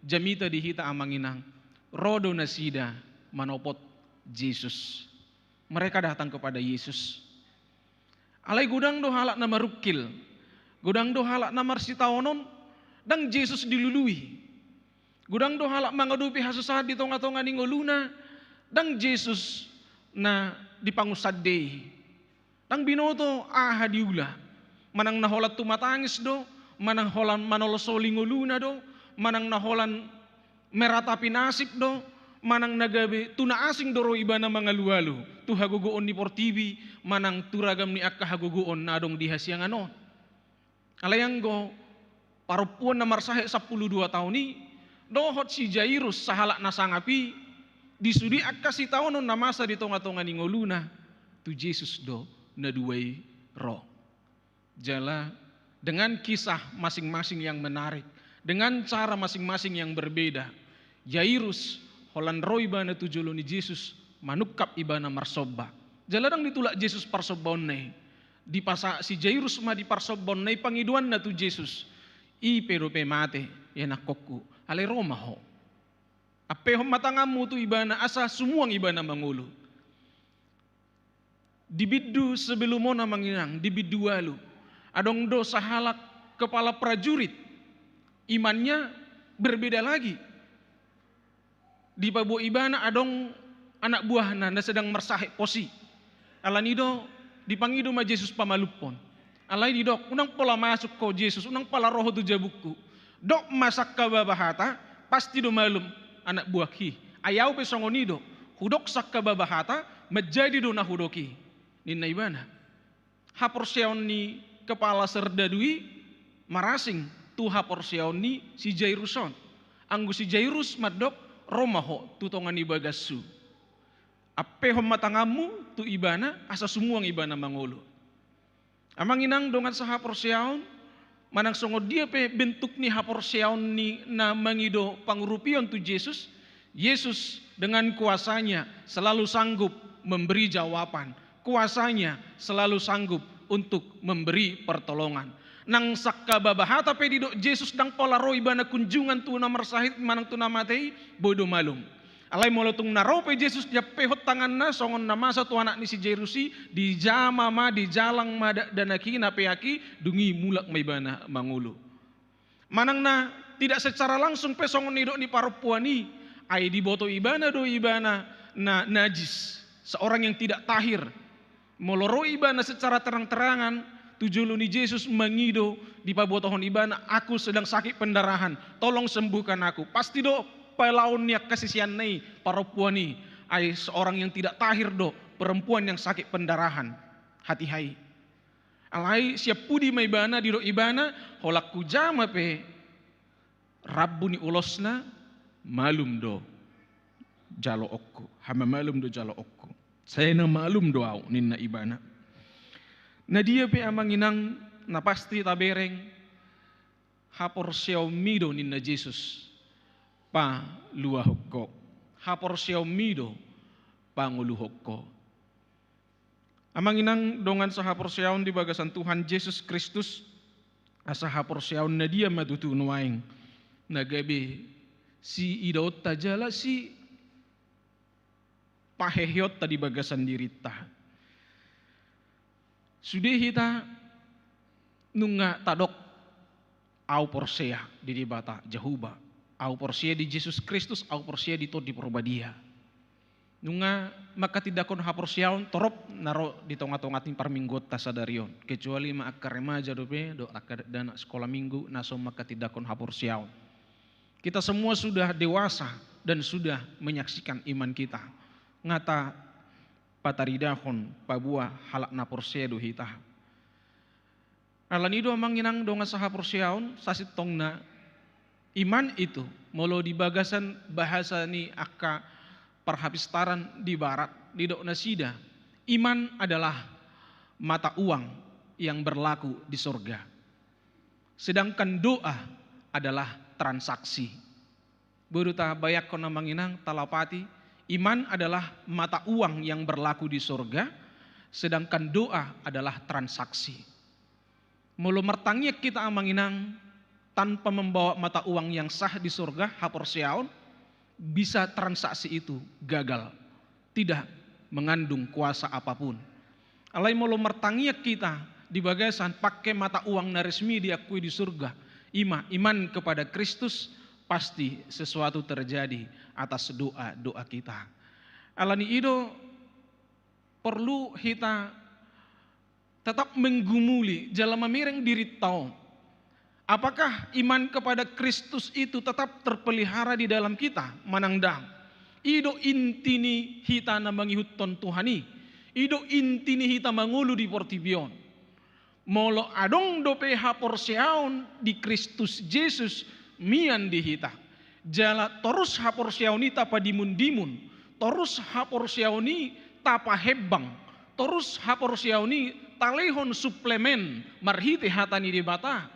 jamita dihita amanginang rodo nasida manopot Yesus. Mereka datang kepada Yesus. Alai gudang do halak nama rukil, gudang do halak nama sitaonon dan Yesus dilului. Gudang do halak mangadupi hasusah di tonga-tonga ni ngoluna dan Yesus na dipangusade. Dang binoto ahadiula. Manang naholat tumatangis do, manang holan manolosoli ngoluna do, manang naholan meratapi nasib do, manang nagabe tuna asing doro ibana mangalualu. Tu hagogoon ni portibi, manang turagam ni akka hagogoon nadong dihasiang ano. Alayang go parupuan na marsahe 12 tahun ni dohot si Jairus sahalak nasangapi disudi akka si taonon na masa di tonga-tonga ni ngoluna tu Yesus do na duway ro. Jala dengan kisah masing-masing yang menarik, dengan cara masing-masing yang berbeda. Jairus holan ro ibana tujulo ni Yesus manukap ibana marsobba. Jaladang ditulak Yesus parsobbaon ne. Di pasa si Jairus ma di parsobbaon ne pangiduan na tu Yesus. I pero pe mate ya nakokku. Ale Roma ho. Ape ho matangamu tu ibana asa sumuang ibana mangulu. Dibiddu sebelum mona manginang, dibiddu walu. Adong do sahalak kepala prajurit. Imannya berbeda lagi. Di pabo ibana adong anak buahna na sedang mersahik posi. Alanido dipangido ma Yesus pamalupon. Alai di dok, unang pola masuk ko Yesus, unang pala roho tu jabukku. Dok masak ka babahata, pasti do malum anak buahki. Ayaw pe songonido, hudok sakka babahata, menjadi do na hudoki. Ninna ibana. Haporseon ni kepala serdadui, marasing tu haporseon ni si Jairuson. Anggu si Jairus madok, romaho tutongan ibagasu. Ape hom matangamu tu ibana asa sumuang ibana mangolo. Amang inang dongan sa haporseon manang songod dia pe bentuk ni haporseon ni na mangido pangurupion tu Yesus. Yesus dengan kuasanya selalu sanggup memberi jawaban. Kuasanya selalu sanggup untuk memberi pertolongan. Nang sakka babahata pe didok Yesus dang pola ro ibana kunjungan tu namar sahid manang tu namatei bodo malum. Alai molotung naro pe Yesus dia pehot tangan na songon na masa tu anak ni si Jerusi di jama ma di jalang ma danaki na peaki dungi mulak may bana mangulu. Manang na tidak secara langsung pe songon ni dok ni parupuani ai di boto ibana do ibana na najis seorang yang tidak tahir moloro ibana secara terang-terangan tujulu ni Yesus mengido di pabotohon ibana aku sedang sakit pendarahan tolong sembuhkan aku pasti do pelaun niak kasisian nei parupuan ni ai seorang yang tidak tahir do perempuan yang sakit pendarahan hati hai alai siap pudi mai bana di do ibana holak kujama pe rabbu ni ulosna malum do jalo okku hama malum do jalo okku saya na malum do au ninna ibana na dia pe amanginang na pasti tabereng hapor mido ninna Jesus pa luahokko. Hapor mido pa nguluhokko. Amang inang dongan sa hapor di bagasan Tuhan Yesus Kristus asa hapor na dia matutu nuaing nagabi si idaot tajala si pahehyot tadi bagasan dirita. Sudah hita nunga tadok au porsea di dibata Jehuba, au porsea di Yesus Kristus, au porsea di to di Probadia. Nunga maka tidak kon haporsiaon torop naro di tonga-tonga tim parminggot tasadarion kecuali ma akka remaja dope do akka dana sekolah minggu naso maka tidak kon haporsiaon. Kita semua sudah dewasa dan sudah menyaksikan iman kita. Ngata pataridahon pabua halak na porsedo hita. Alan itu manginang donga saha porsiaon sasit tongna iman itu molo di bagasan bahasa ni akka perhapistaran di barat di dok nasida. Iman adalah mata uang yang berlaku di surga. Sedangkan doa adalah transaksi. Beruta bayak kona manginang talapati, iman adalah mata uang yang berlaku di surga, sedangkan doa adalah transaksi. Mulu mertangnya kita amanginang tanpa membawa mata uang yang sah di surga, haporsiaon, bisa transaksi itu gagal, tidak mengandung kuasa apapun. Alai mulu mertangnya kita di bagasan pakai mata uang na resmi diakui di surga, iman kepada Kristus, pasti sesuatu terjadi atas doa kita. Alani itu perlu kita tetap menggumuli jalan memireng diri tahu. Apakah iman kepada Kristus itu tetap terpelihara di dalam kita? Manangdang. Ido intini hita na mangihutton Tuhani. Ido intini hita mangulu di portibion. Molo adong dope haporsiaon di Kristus Yesus mian di hita. Jala terus haporsiaoni tapa dimun-dimun. Terus haporsiaoni tapa hebang. Terus haporsiaoni talehon suplemen marhite hatani di bata.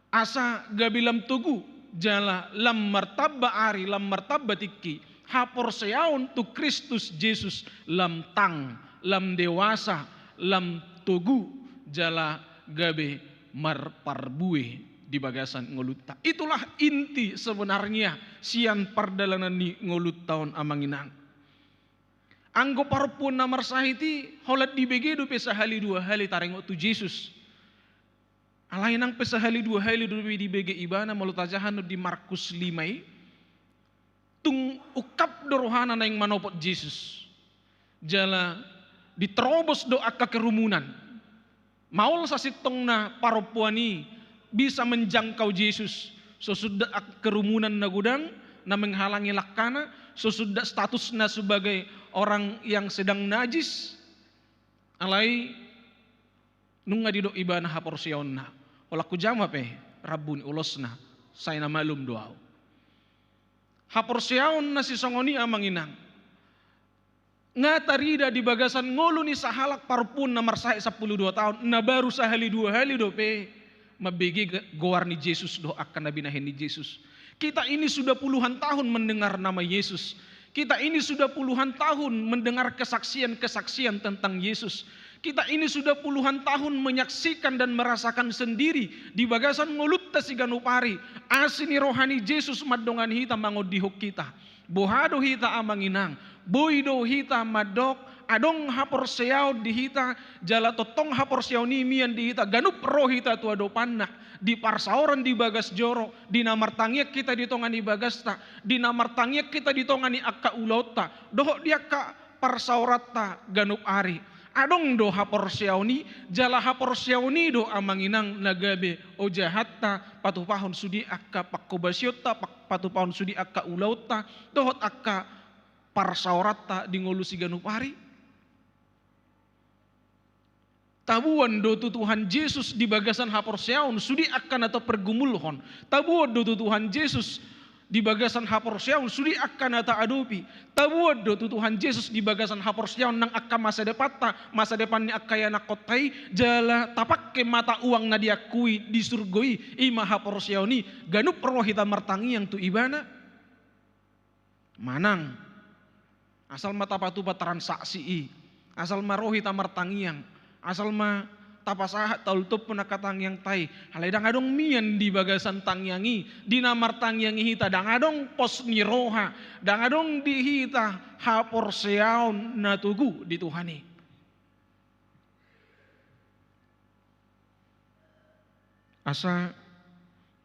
Asa gabilam tugu jala lam martabba ari lam martabba tikki haporsiaon tu Kristus Yesus lam tang lam dewasa lam tugu jala gabe marparbue di bagasan ngolutta. Itulah inti sebenarnya sian pardalanan ni ngolut tahun amanginang. Anggo parpun namar sahiti holat di begedu pesahali 2 hali tarengo tu Yesus. Alainang pesahali 2 hali di bege ibana malutajahan di Markus 5 tung ukap dorohana na yang manopot Yesus. Jala diterobos doa ke kerumunan. Maul sasitong na paropuani bisa menjangkau Yesus. Sesudah kerumunan na gudang na menghalangi lakana, sesudah statusnya sebagai orang yang sedang najis. Alai nunga dido ibana haporsionna. Olaku jama pe rabun ulosna saya na malum doa. Haporsiaon na si songoni amanginang. Ngatarida di bagasan ngolu ni sahalak parpun na marsai 12 tahun na baru sahali 2 hali dope mabegi goar ni Yesus do akan nabi nahin ni Yesus. Kita ini sudah puluhan tahun mendengar nama Yesus. Kita ini sudah puluhan tahun mendengar kesaksian-kesaksian tentang Yesus. Kita ini sudah puluhan tahun menyaksikan dan merasakan sendiri di bagasan ngulut tasiganupari asini rohani Yesus madongan hita mangodihok kita. Bohado hita amanginang, boido hita madok, adong haporseao di hita, jala totong haporseao ni mian di hita, ganup roh hita tua dopanak, di parsaoran di bagas joro, di namartangyak kita ditongan di bagasta, di namartangyak kita ditongan di akka ulauta, dohok dia ka parsaorata ganup ari. Adong do haporsiaoni, jala haporsiaoni do amanginang nagabe o jahatta patupahon sudi akka pakobasyota patupahon sudi akka ulauta dohot akka parsaorata di ngolusi ganupari. Tabuan do Tuhan Yesus di bagasan haporsiaon sudi akan atau pergumulhon. Tabuan do Tuhan Yesus di bagasan haporsiaun sudi akan ata adopi tabuad do tu Tuhan Yesus di bagasan haporsiaun nang akka masa depan ni akka yana kotai jala tapakke mata uang na diakui di surgoi ima haporsiauni ganup rohita martangi yang tu ibana manang asal mata patu transaksi asal marohita martangiang asal ma tapasahat taul tup penakatang yang tai haledang adong mian di bagasan tangyangi di namar tangyangi hita dang adong pos niroha dang adong di hita haporseaun natugu di Tuhani asa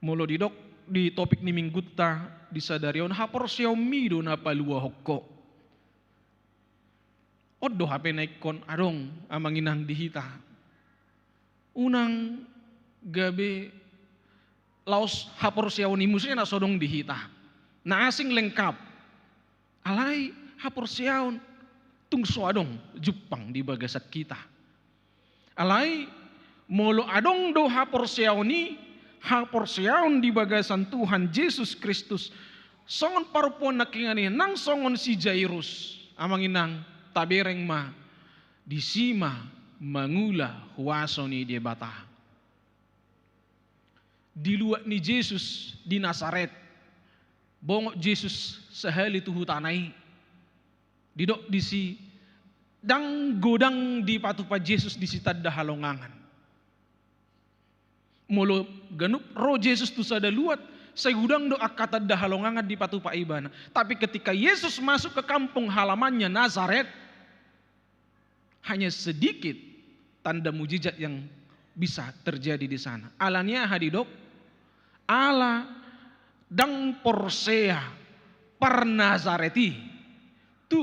mulo didok di topik ni minggutta di sadarion haporseaun mido na palua hokko oddo hape naikon adong amanginang di hita unang gabe laos haporsiaunimusnya na sodong dihita na asing lengkap alai haporsiaun tung soadong Jepang di bagasat kita alai molo adong do haporsiauni haporsiaun di bagasan Tuhan Yesus Kristus songon parupuan nakingani nang songon si Jairus amanginang tabereng ma disima mangula huasoni dia bata di luar ni Yesus di Nazaret bongok Yesus sehali tuhu tanai didok di si dang godang di patupa Yesus di sitad dahalongangan mulu ganup roh Yesus tu sada luat segudang do akatad dahalongangan di patupa ibana tapi ketika Yesus masuk ke kampung halamannya Nazaret hanya sedikit tanda mujizat yang bisa terjadi di sana. Alanya hadidok, ala dang porsea par Nazareti. Tu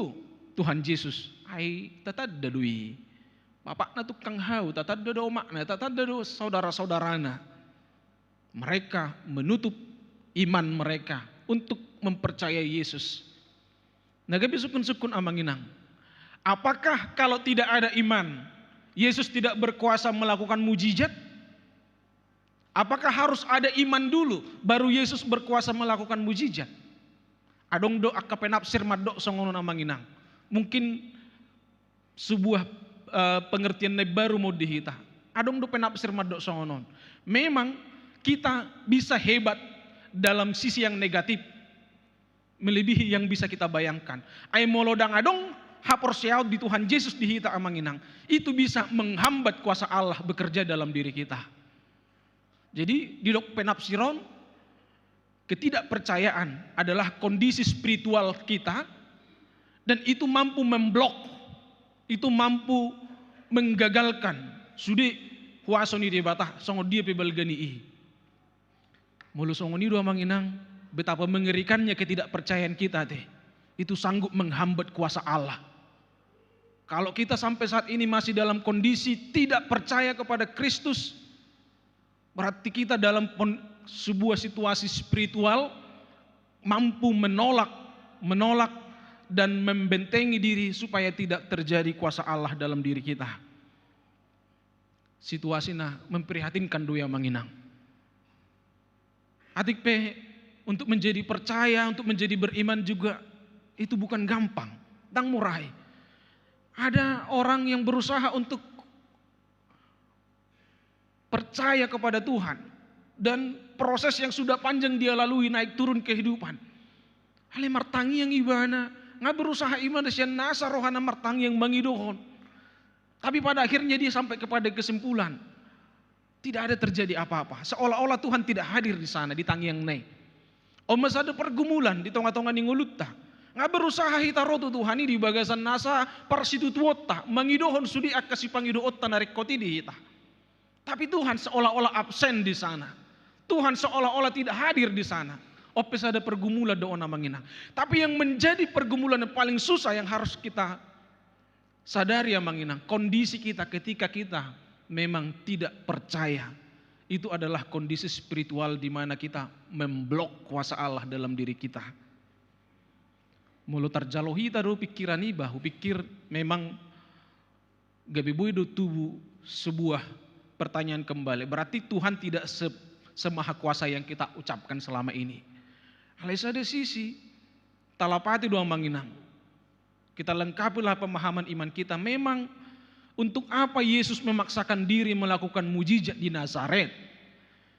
Tuhan Yesus, ai tatad dadui. Bapak na tukang hau, tatad dado makna, tatad dado saudara-saudarana. Mereka menutup iman mereka untuk mempercayai Yesus. Nagabi sukun-sukun amanginang. Apakah kalau tidak ada iman Yesus tidak berkuasa melakukan mujizat? Apakah harus ada iman dulu baru Yesus berkuasa melakukan mujizat? Adong do akka penafsir madok songonon amanginang. Mungkin sebuah pengertian baru mau dihita. Adong do penafsir madok songonon. Memang kita bisa hebat dalam sisi yang negatif melebihi yang bisa kita bayangkan. Ai molodang adong haporsiaut di Tuhan Yesus dihita amanginang itu bisa menghambat kuasa Allah bekerja dalam diri kita. Jadi di dok penafsiron ketidakpercayaan adalah kondisi spiritual kita dan itu mampu memblok, itu mampu menggagalkan sudi huasoni dia batah songo dia pebalgani i. Mulu songo ni dua manginang betapa mengerikannya ketidakpercayaan kita teh. Itu sanggup menghambat kuasa Allah. Kalau kita sampai saat ini masih dalam kondisi tidak percaya kepada Kristus, berarti kita dalam sebuah situasi spiritual mampu menolak dan membentengi diri supaya tidak terjadi kuasa Allah dalam diri kita. Situasinya memprihatinkan doya manginang. Atik pe untuk menjadi percaya, untuk menjadi beriman juga itu bukan gampang, tang murai. Ada orang yang berusaha untuk percaya kepada Tuhan dan proses yang sudah panjang dia lalui naik turun kehidupan. Hale martangi yang ibana, nggak berusaha iman dan nasa rohana martangi yang mengidohon. Tapi pada akhirnya dia sampai kepada kesimpulan tidak ada terjadi apa-apa. Seolah-olah Tuhan tidak hadir di sana di tangiang nei. Omas ada pergumulan di tonga-tonga ningulutta. Nga berusaha hita rotu Tuhan ini di bagasan nasa parsitu tuota mengidohon sudi akasi pangidoota narik koti di hita. Tapi Tuhan seolah-olah absen di sana. Tuhan seolah-olah tidak hadir di sana. Opes ada pergumulan doona manginang. Tapi yang menjadi pergumulan yang paling susah yang harus kita sadari ya manginang, kondisi kita ketika kita memang tidak percaya. Itu adalah kondisi spiritual di mana kita memblok kuasa Allah dalam diri kita. Mulu tarjalohi taruh pikiran iba, pikir memang gabi do tubuh sebuah pertanyaan kembali. Berarti Tuhan tidak semaha kuasa yang kita ucapkan selama ini. Alai sada sisi talapati doang manginang. Kita lengkapilah pemahaman iman kita. Memang untuk apa Yesus memaksakan diri melakukan mujizat di Nazaret?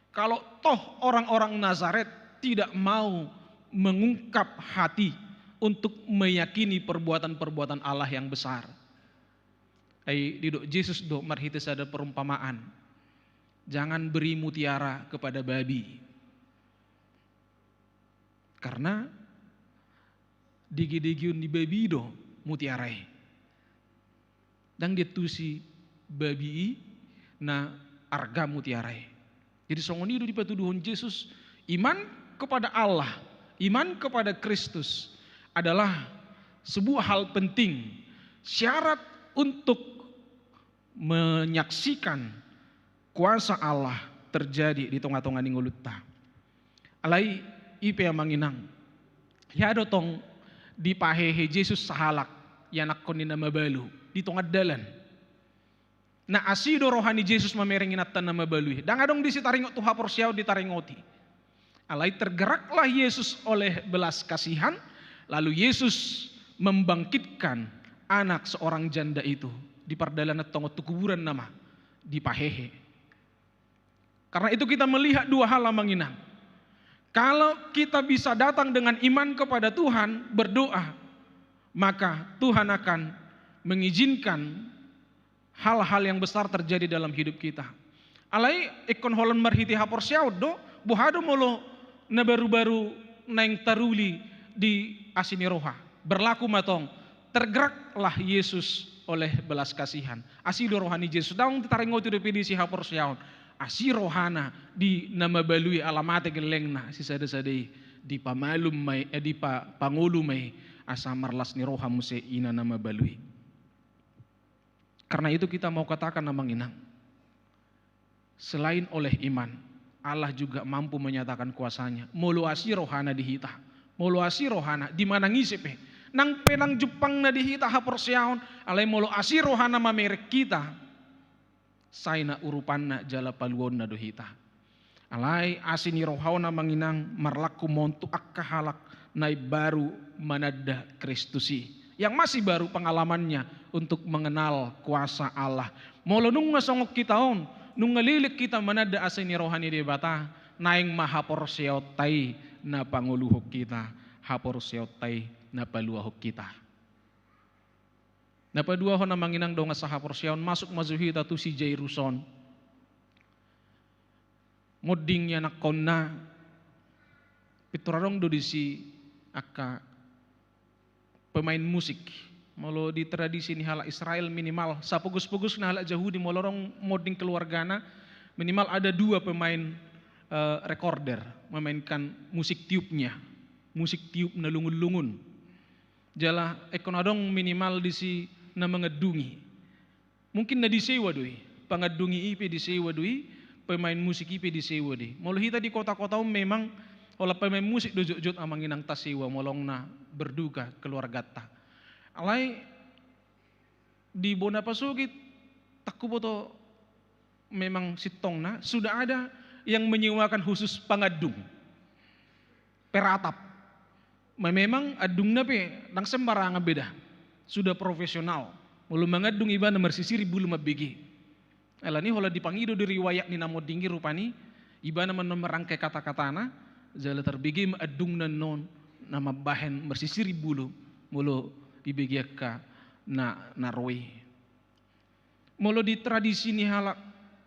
Kalau toh orang-orang Nazaret tidak mau mengungkap hati untuk meyakini perbuatan-perbuatan Allah yang besar. Didok Yesus do marhita sada perumpamaan. Jangan beri mutiara kepada babi. Karena digi-digiun di babi do mutiarai. Dan dia tusi babi na arga mutiarai. Jadi songoni itu dipatuduhun Yesus, iman kepada Allah, iman kepada Kristus adalah sebuah hal penting, syarat untuk menyaksikan kuasa Allah terjadi di tengah-tengah ningulutta. Alai ipe yang manginang, ya dotong di pahehe Yesus sahalak yanak konina mabalu di tengah dalan. Na asido rohani Yesus mamerengin atan nama balui. Dan adong di sitaringot tu hapor siaw di taringoti. Alai tergeraklah Yesus oleh belas kasihan, lalu Yesus membangkitkan anak seorang janda itu di pardalana tongot tu kuburan nama di pahehe. Karena itu kita melihat dua hal manginang. Kalau kita bisa datang dengan iman kepada Tuhan, berdoa, maka Tuhan akan mengizinkan hal-hal yang besar terjadi dalam hidup kita. Alai ikon holan marhiti hapor siaud do, buhado molo na baru-baru naing taruli di asini roha. Berlaku matong, tergeraklah Yesus oleh belas kasihan. Asido rohani Yesus daung ditaringoti definisi hapor siaud. Asi rohana di nama balui alamate gelengna si sada-sadai di pamalum mai di pangulu mai asa marlas ni roha muse ina nama balui. Karena itu kita mau katakan namang inang, selain oleh iman, Allah juga mampu menyatakan kuasanya. Moluasi rohana dihita, moluasi rohana di mana ngisipe, nang penang Jepang na dihita hapor siaon, alai moluasi rohana mamerek kita, saina urupanna jala paluon na dohita. Alai asini rohana manginang marlaku montu akka halak nai baru manada Kristusi. Yang masih baru pengalamannya untuk mengenal kuasa Allah. Molo nung ngasongok kita on, nung ngalilik kita manada asini rohani di bata, naing mahapor seotai na panguluhok kita, hapor seotai na paluahok kita. Napadua ho na manginang do nga sa hapor seon, masuk mazuhita tu si Jairuson. Moding ya nakon na, piturarong do di si akka pemain musik. Molo di tradisi ni hala Israel minimal sapugus-pugus na hala Yahudi molorong moding keluargana minimal ada 2 pemain recorder memainkan musik tiupnya, musik tiup na lungun-lungun. Jala ekonadong minimal di si na mengedungi. Mungkin na disewa doi, pangedungi ipe disewa doi, pemain musik ipe disewa doi. Molo hita di kota-kota memang olah pemain musik dojot-jot amang inang tasiwa molong na berduka keluarga ta. Alai di Bona Pasugit takku boto memang sitong na sudah ada yang menyewakan khusus pangadung peratap. Memang adung na pe nang sembarang beda. Sudah profesional. Mulu mengadung iba na mersisiri bulu mabigi. Elani hola dipangido di riwayat ni namo dinggi rupani iba na merangkai kata-katana jala terbigi adung na non nama bahen mersisiri bulu mulu dibegiak ka na roi. Mulu di tradisi ni halak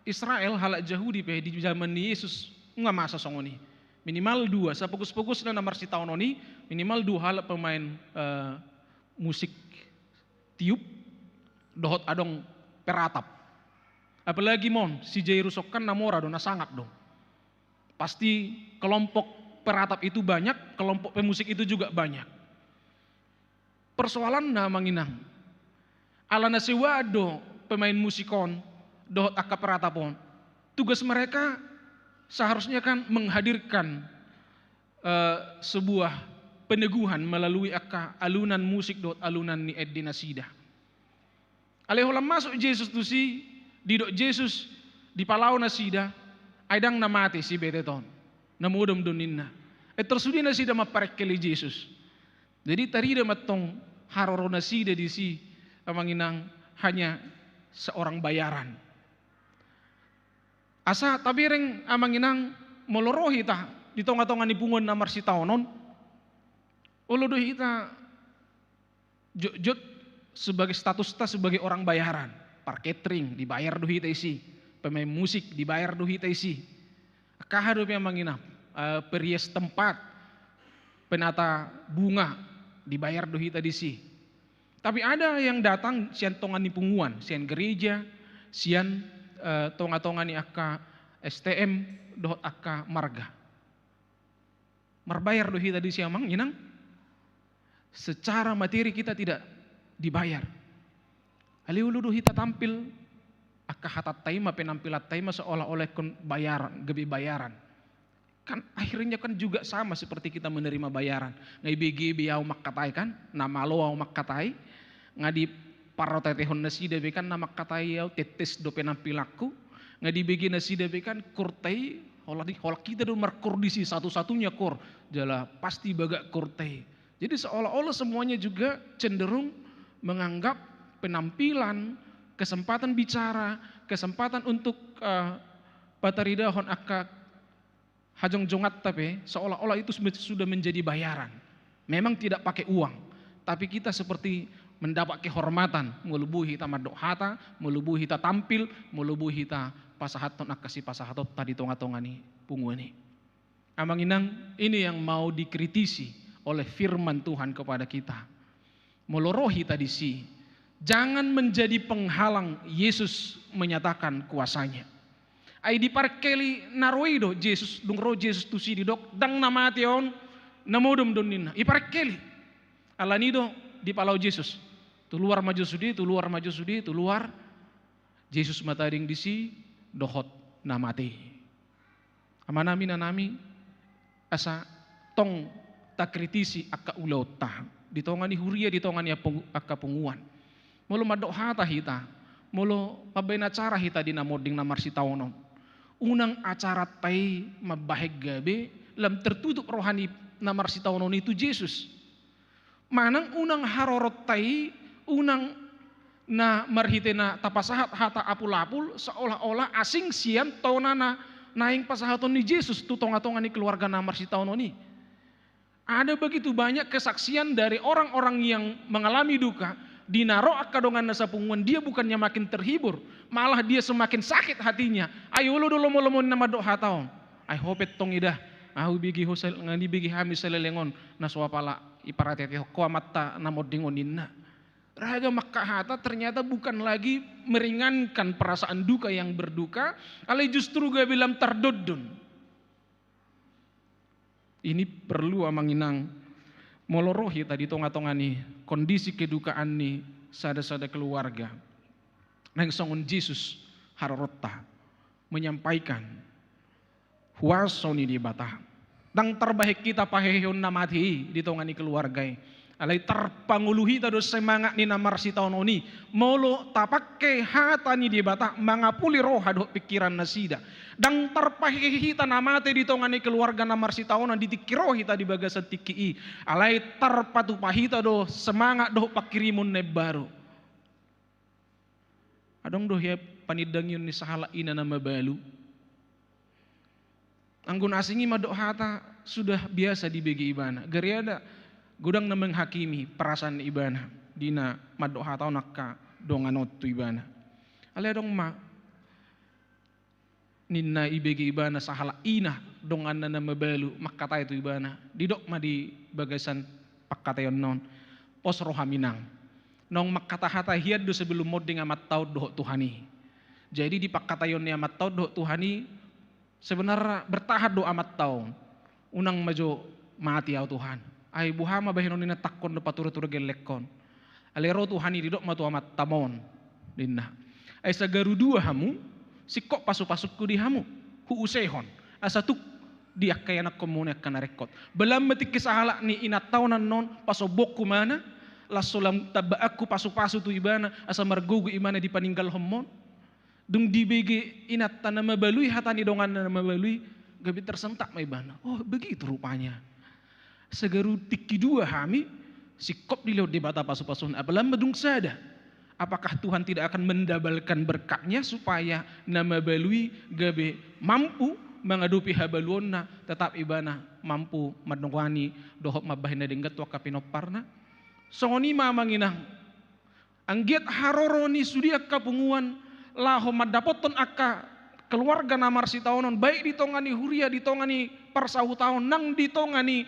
Israel halak Yahudi pe di zaman ni Yesus nggak masa songoni minimal 2 sapukus-pukus na namar si tahun oni minimal 2 halak pemain musik tiup dohot adong peratap. Apalagi mon si Jairusok kan namora do na sangat dong. Pasti kelompok peratap itu banyak, kelompok pemusik itu juga banyak. Persoalan na manginang. Alana sewado pemain musikon dohot akka peratapon. Tugas mereka seharusnya kan menghadirkan sebuah peneguhan melalui akka alunan musik dohot alunan ni Edinasida. Aleholam masuk Yesus tu si didok Yesus di palau nasida aidang namati si beteton namudom doninna tersudi na sida maparekeli Jesus. Jadi tadi matong harorona sida di si amanginang hanya seorang bayaran. Asa tabireng amanginang molorohi ta di tonga-tonga ni pungon namar si taonon. Uludo hita jut sebagai status ta sebagai orang bayaran. Parketring dibayar dohi ta isi, pemain musik dibayar dohi ta isi. Kahado yang manginap perias tempat, penata bunga dibayar dohi ta isi. Tapi ada yang datang sian tongan ni punguan, sian gereja, sian tonga-tonga ni akka STM dohot akka marga. Marbayar dohi tadi siamang inang secara materi kita tidak dibayar. Aliulu dohi ta tampil akka hatat taima penampilat taima seolah-olah kon bayaran, gebi bayaran. Kan akhirnya kan juga sama seperti kita menerima bayaran. Ngai BG biau makkatai kan, nama lo au makkatai, ngadi parotetehon nasi debe kan nama katai yau tetes do penampilaku, ngadi BG nasi debe kan kurtai, hola kita do merkordisi satu-satunya kor, jala pasti bagak kurtai. Jadi seolah-olah semuanya juga cenderung menganggap penampilan, kesempatan bicara, kesempatan untuk pataridahon akka hajong jongat tapi seolah-olah itu sudah menjadi bayaran. Memang tidak pakai uang, tapi kita seperti mendapat kehormatan, melebuhi ta madok hata, melebuhi ta tampil, melebuhi ta pasahaton akasi pasahatot tadi tonga-tonga ni pungu ni. Amang inang ini yang mau dikritisi oleh firman Tuhan kepada kita. Melorohi tadi si, jangan menjadi penghalang Yesus menyatakan kuasanya. Ai di parkeli naroido Yesus dungro Yesus tu si didok dang namation namodom donina. Iparkeli alanido di palau Yesus. Tu luar maju sudi, tu luar maju sudi, tu luar Yesus matading disi dohot namati. Amanami nanami asa tong tak kritisi akka ulota. Di tongan ni huria, di tongan ni akka punguan. Mulu madok hata hita, mulu mabena cara hita di namoding namar si taonon. Unang acara tay mabaheg gabe lam tertutup rohani namar si taonon itu Yesus. Manang unang harorot tay, unang na marhite na tapasahat hata apul-apul seolah-olah asing sian taunana naing pasahaton ni Yesus tu tonga-tonga ni keluarga namar si taonon ni. Ada begitu banyak kesaksian dari orang-orang yang mengalami duka, dinaro akadongan nasa punguan, dia bukannya makin terhibur, malah dia semakin sakit hatinya. Ayo lu dulu lomo nama doa hataon. I hope tong idah, ahu bigi hosel ngani bigi hamis selelengon naswapala iparatete ko amatta namodingon inna. Raga makkahata ternyata bukan lagi meringankan perasaan duka yang berduka, alai justru gak bilang terdodon. Ini perlu amanginang molorohi tadi tonga-tonga nih kondisi kedukaan nih sada-sada keluarga. Nang songon Yesus harorota menyampaikan huasoni di bata. Dang terbaik kita paheheon namati di tonga nih keluarga. Alai terpanguluhi tado semangat ni namar si tahun oni molo tapakke hata ni di bata mangapuli roha do pikiran nasida dang terpahihi tanamate di tongani keluarga namar si tahun ditikirohi tadi bagasan tiki alai terpatu pahita do semangat do pakirimun ne baru adong do ya panidang yun ni sahala ina nama balu anggun asingi madok hata sudah biasa di begi ibana gari ada gudang na menghakimi perasaan ibana dina madok hatau nakka donganot tu ibana ale dong ma ninna ibegi ibana sahala ina dongan na mabalu makkata itu ibana didok ma di bagasan pakkatayon non pos rohaminang nong makkata hata hiad do sebelum moding amat tau doh tuhani jadi di pakkatayon ni amat tau doh tuhani sebenarnya bertahad do amat tau unang majo mati au Tuhan ay buhama bahinon nina takkon do patura-tura gelekon alero tuhani didok matu amat tamon dinna ay sa garudua hamu sikok pasu-pasukku di hamu hu usehon asatuk dia kaya nak komune kana rekod belam metik kisahala ni inataunan non pasobok kumana lasulam tabaaku pasu-pasu tu ibana asa margugu imana di paninggal homon dung dibege inat tanama balui hatani dongan nama balui gabi tersentak maibana. Oh begitu rupanya. Segaru tiki dua kami sikop di laut di bata pasu-pasun apalam medung sada. Apakah Tuhan tidak akan mendabalkan berkatnya supaya nama balui gabe mampu mengadupi habaluonna tetap ibana mampu madungwani dohop mabahina denggat waka pinoparna. Songoni mamanginang anggiat haroroni sudia kapunguan laho madapoton akka keluarga namar si taonon baik ditongani huria ditongani parsahu taon nang ditongani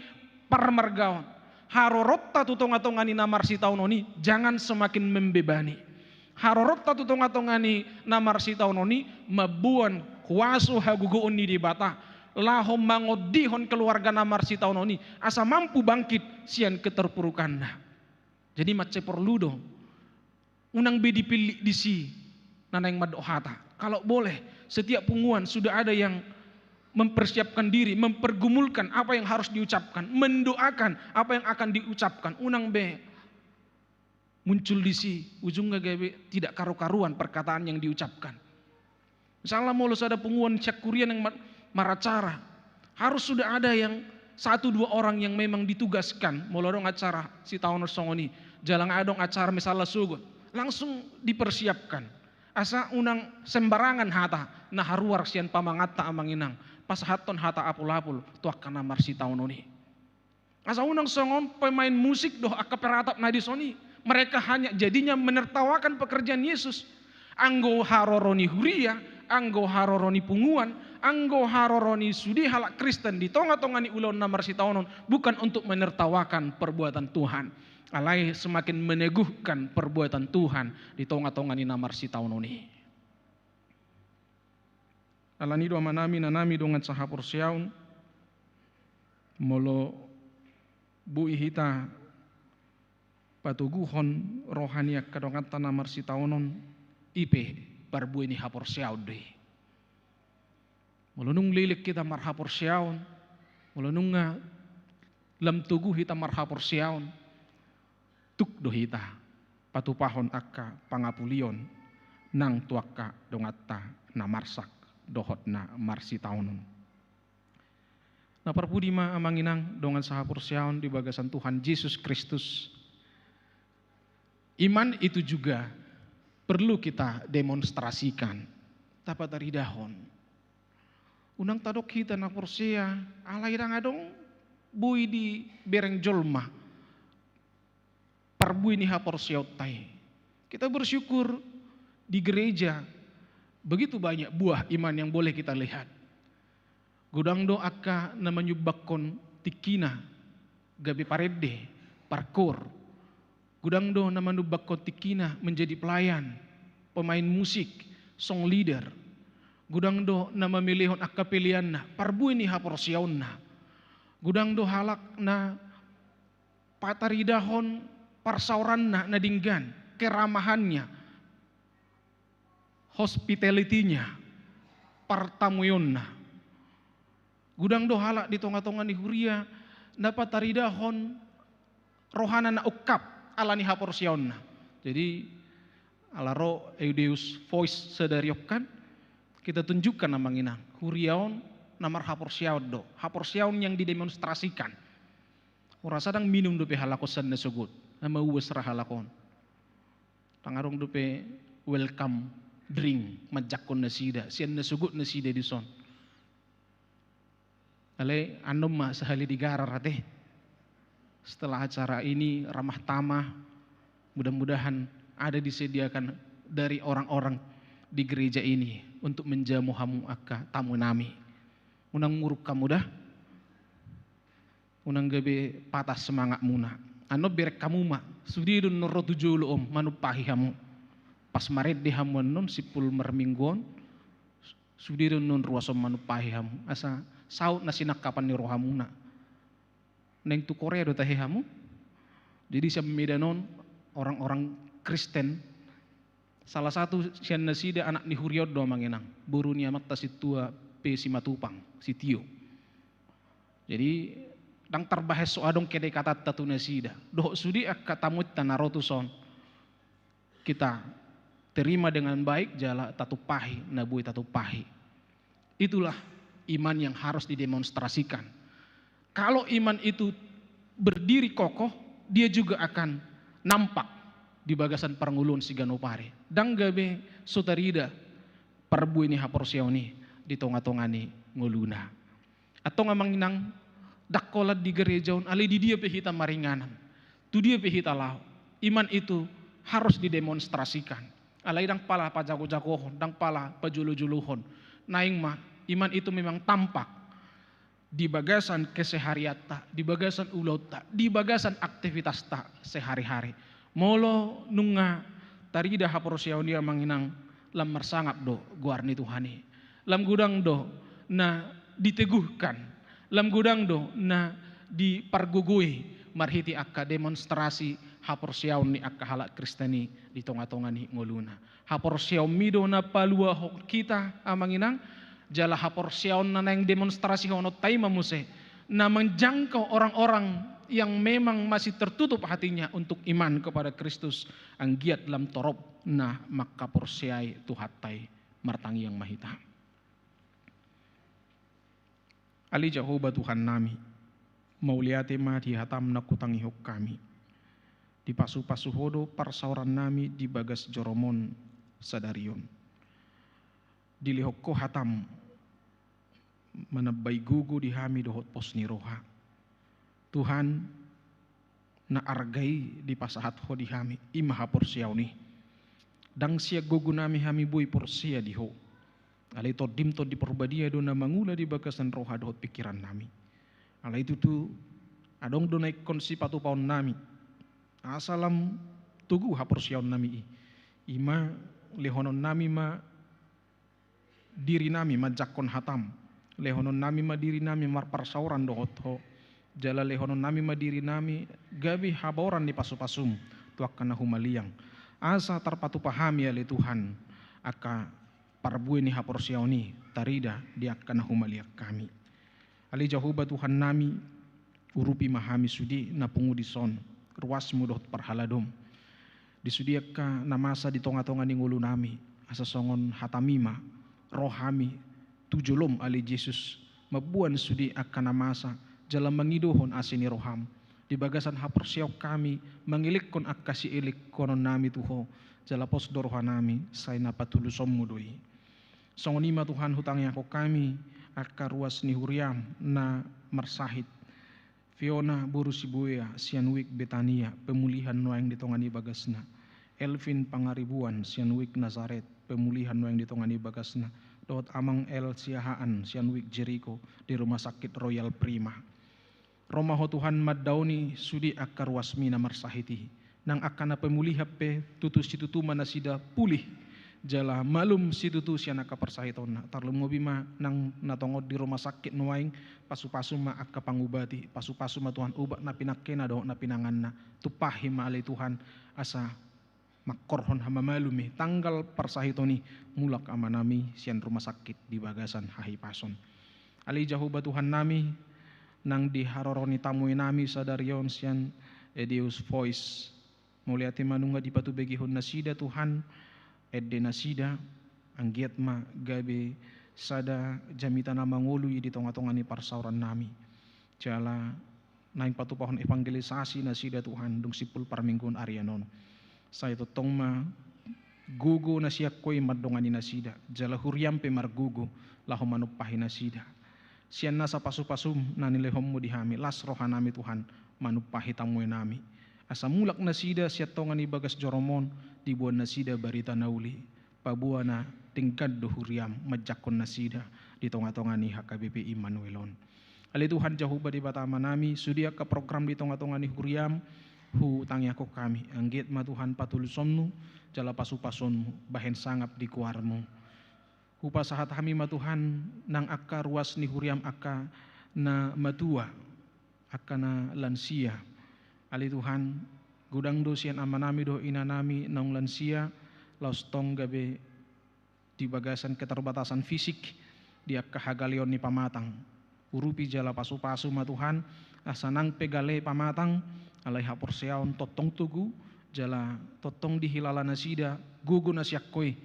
parmargaon harorotta tutonga-tongani namar si taononi jangan semakin membebani harorotta tutonga-tongani namar si taononi mabuan kuasu haguguun di bata laho mangodihon keluarga namar si taononi asa mampu bangkit sian keterpurukanna. Jadi mace perludo unang bedi pilih disi nanang madohata. Kalau boleh setiap punguan sudah ada yang mempersiapkan diri, mempergumulkan apa yang harus diucapkan, mendoakan apa yang akan diucapkan. Unang be muncul disi ujung gabe tidak karu-karuan perkataan yang diucapkan. Misalnya mulus ada punguan cakurian yang maracara, harus sudah ada yang 1-2 orang yang memang ditugaskan molodong acara si tahun songoni jalang adong acara misalnya sugut langsung dipersiapkan asa unang sembarangan hata nah haruar sian pamangata amanginang pas haton hata apul-apul tuak kana marsi tahunoni asa unang songon pemain musik doh akaperatap nadisoni mereka hanya jadinya menertawakan pekerjaan Yesus anggo haroroni huria anggo haroroni punguan anggo haroroni sudi halak Kristen di tonga-tongani ulon namar si taonon bukan untuk menertawakan perbuatan Tuhan alai semakin meneguhkan perbuatan Tuhan di tonga-tongani namar si taononi alani do manami nanami dongan sahapur siaun molo bui hita patuguhon rohaniak kadongan namar si taonon ipe parbu ini hapor siaun deh mulunung lilik kita marhapor siaun mulunung lam tugu hita marhapor siaun tuk do hita patupahon akka pangapulion nang tuaka dongatta na marsak dohot na marsi taunon na parpudi ma amanginang dongan sahapor siaun di bagasan Tuhan Yesus Kristus iman itu juga perlu kita demonstrasikan tapat dari dahon unang tadok kita na porsia alai rang adong bui di bereng jolma parbu ini hapor siautai kita bersyukur di gereja begitu banyak buah iman yang boleh kita lihat gudang do akka na menyubakkon tikina gabi parede parkour gudang do na menyubakkon tikina menjadi pelayan pemain musik song leader gudang do na memilihon akka pilihan na parbu ini hapor siaun na gudang do halak na pataridahon parsauran na nadinggan keramahannya hospitality-nya partamuyon na gudang do halak di tonga-tonga ni huria dapat taridahon rohana na ukap alani hapor siaun na jadi alaro eudeus voice sedariokkan kita tunjukkan namanginang huriaon namar hapor siaun do hapor siaun yang didemonstrasikan ora sadang minum do pe halakosan na sugut nama uwes rahalakon tangarong dupe welcome drink majakon na sida sian na sugut na sida di son ale anom ma sahali digarar ate setelah acara ini ramah tamah mudah-mudahan ada disediakan dari orang-orang di gereja ini untuk menjamu hamu akka tamu nami unang muruk kamu dah unang gabe patah semangat muna ano berek kamu ma sudi dun noro tujulo manupahi hamu pas maret di hamuan non sipul merminggon sudi dun non ruasom manupahi hamu asa saut na sinakapan ni rohamuna neng tu Korea do tahi hamu jadi sa medanon orang-orang Kristen salah satu sian nasida anak ni Huriod do mangenang buru ni amat tasitua pe si matupang si Tio jadi dang terbahas soadong kede kata tatu nasida doh sudi akatamut tanarotuson kita terima dengan baik jala tatu pahi nabui tatu pahi itulah iman yang harus didemonstrasikan. Kalau iman itu berdiri kokoh, dia juga akan nampak di bagasan perngulun si ganopare. Dang gabe sotarida parbu ini haporsioni di tonga-tongani nguluna. Atau ngamanginang dakolat di gerejaun ali di dia pehita maringanan. Tu dia pehita lau. Iman itu harus didemonstrasikan. Alai dang pala pajago-jagohon, dang pala pajulu-juluhon. Naing mah iman itu memang tampak di bagasan keseharian ta, di bagasan ulau ta, di bagasan aktivitas ta sehari-hari. Molo nunga tarida haporsiaw dia manginang lam mersangap do guarni Tuhani. Lam gudang do na diteguhkan. Lam gudang do na dipargugui marhiti akka demonstrasi haporsiaw ni akka halak Kristeni di tonga-tonga ni ngoluna. Haporsiaw mido na palua kita amanginang jala haporsiaw na yang demonstrasi hono taima muse na menjangkau orang-orang yang memang masih tertutup hatinya untuk iman kepada Kristus ang giat lam torop na makaporsiay tuhatay martangi yang mahita. Ali Jehovah Tuhan nami, mauliate ma di hatam na kutangihok kami. Di pasu-pasu hodo parsauran nami di bagas joromon sadarion. Dilihok ko hatam manabay gugu di hami dohot pos ni roha. Tuhan na argay di pasahat ho di hami imaha porsiyaw ni. Dang siya gugu nami hami buy porsiya di ho. Alay to dim to di perbadia do na mangula di bagasan roha dohot pikiran nami. Alay itu tu adong do naik konsi patu paun nami. Asalam tugu ha porsiyaw nami ima lehonon nami ma diri nami majakon hatam. Lehonon nami ma diri nami marparsauran dohot ho. Jala lehonon nami ma diri nami gabi haboran di pasu-pasum tuak kana humaliang. Asa tarpatu pahami ale Tuhan aka parbuin ni haporsiaw ni tarida di kana humaliak kami. Ali Jehovah Tuhan nami urupi mahami sudi na pungudison ruas mudot parhaladom. Disudiak ka namasa di tonga-tonga ni ngulu nami asa songon hatamima rohami tujulom ali Jesus mabuan sudi akan namasa jala mangidohon asini roham di bagasan haporsiaw kami mangilikon akasi ilik konon nami tuho jala pos doroha nami say napatulusom mudoi songonima Tuhan hutangnya ko kami akka ruas ni huriam na marsahit Fiona Buru Sibuya Sianwik Betania pemulihan noang ditongani bagasna Elvin Pangaribuan Sianwik Nazaret pemulihan noang ditongani bagasna Dot amang El Siahaan Sianwik Jericho di rumah sakit Royal Prima. Romaho Tuhan maddauni sudi akar wasmina marsahiti. Nang akana pemulihan pe tutu situtu manasida pulih. Jala malum situtu siana kaparsahitona. Tarlum ngobima nang natongod di rumah sakit nuaing pasu-pasu ma akka pangubati. Pasu-pasu ma Tuhan ubat na pinakena do na pinanganna. Tupahi ma alay Tuhan asa makorhon hama malumi tanggal parsahitoni mulak amanami sian rumah sakit di bagasan hahipason. Ali Jehovah Tuhan nami nang diharoroni tamuin nami sadarion sian Edius Voice muliati manunga di patu begihon nasida Tuhan edde nasida anggiat ma gabe sada jamita nama ngului di tonga-tonga ni parsauran nami jala naing patu pohon evangelisasi nasida Tuhan dung sipul parminggun arianon. Saya totong ma gugu na siya ko'y madongani nasida. Jala huriam pe margugu laho manupahi nasida. Siya nasa pasu-pasum na nilehom mo dihami. Las roha nami Tuhan manupahi tamuy nami. Asa mulak nasida siya tongan ibagas joromon di buwan nasida barita nauli. Pabuwa na tingkad do huriam majakon nasida di tonga-tonga ni HKBP Immanuelon. Ali Tuhan Jehovah di batama nami sudia ka program di tonga-tonga ni huriam hu tangya ko kami anggit ma Tuhan patulusomnu jala pasu-pasonmu bahen sangap di kuarmu hu pasahat kami ma Tuhan nang akka ruas ni huriam akka na matua akka na lansia ali Tuhan gudang do sian amanami do inanami nang lansia laos tong gabe di bagasan keterbatasan fisik di akka hagalion ni pamatang urupi jala pasu-pasu ma Tuhan asanang pegale pamatang alay haporsiaon totong tugu jala totong dihilala nasida gugu nasyak koy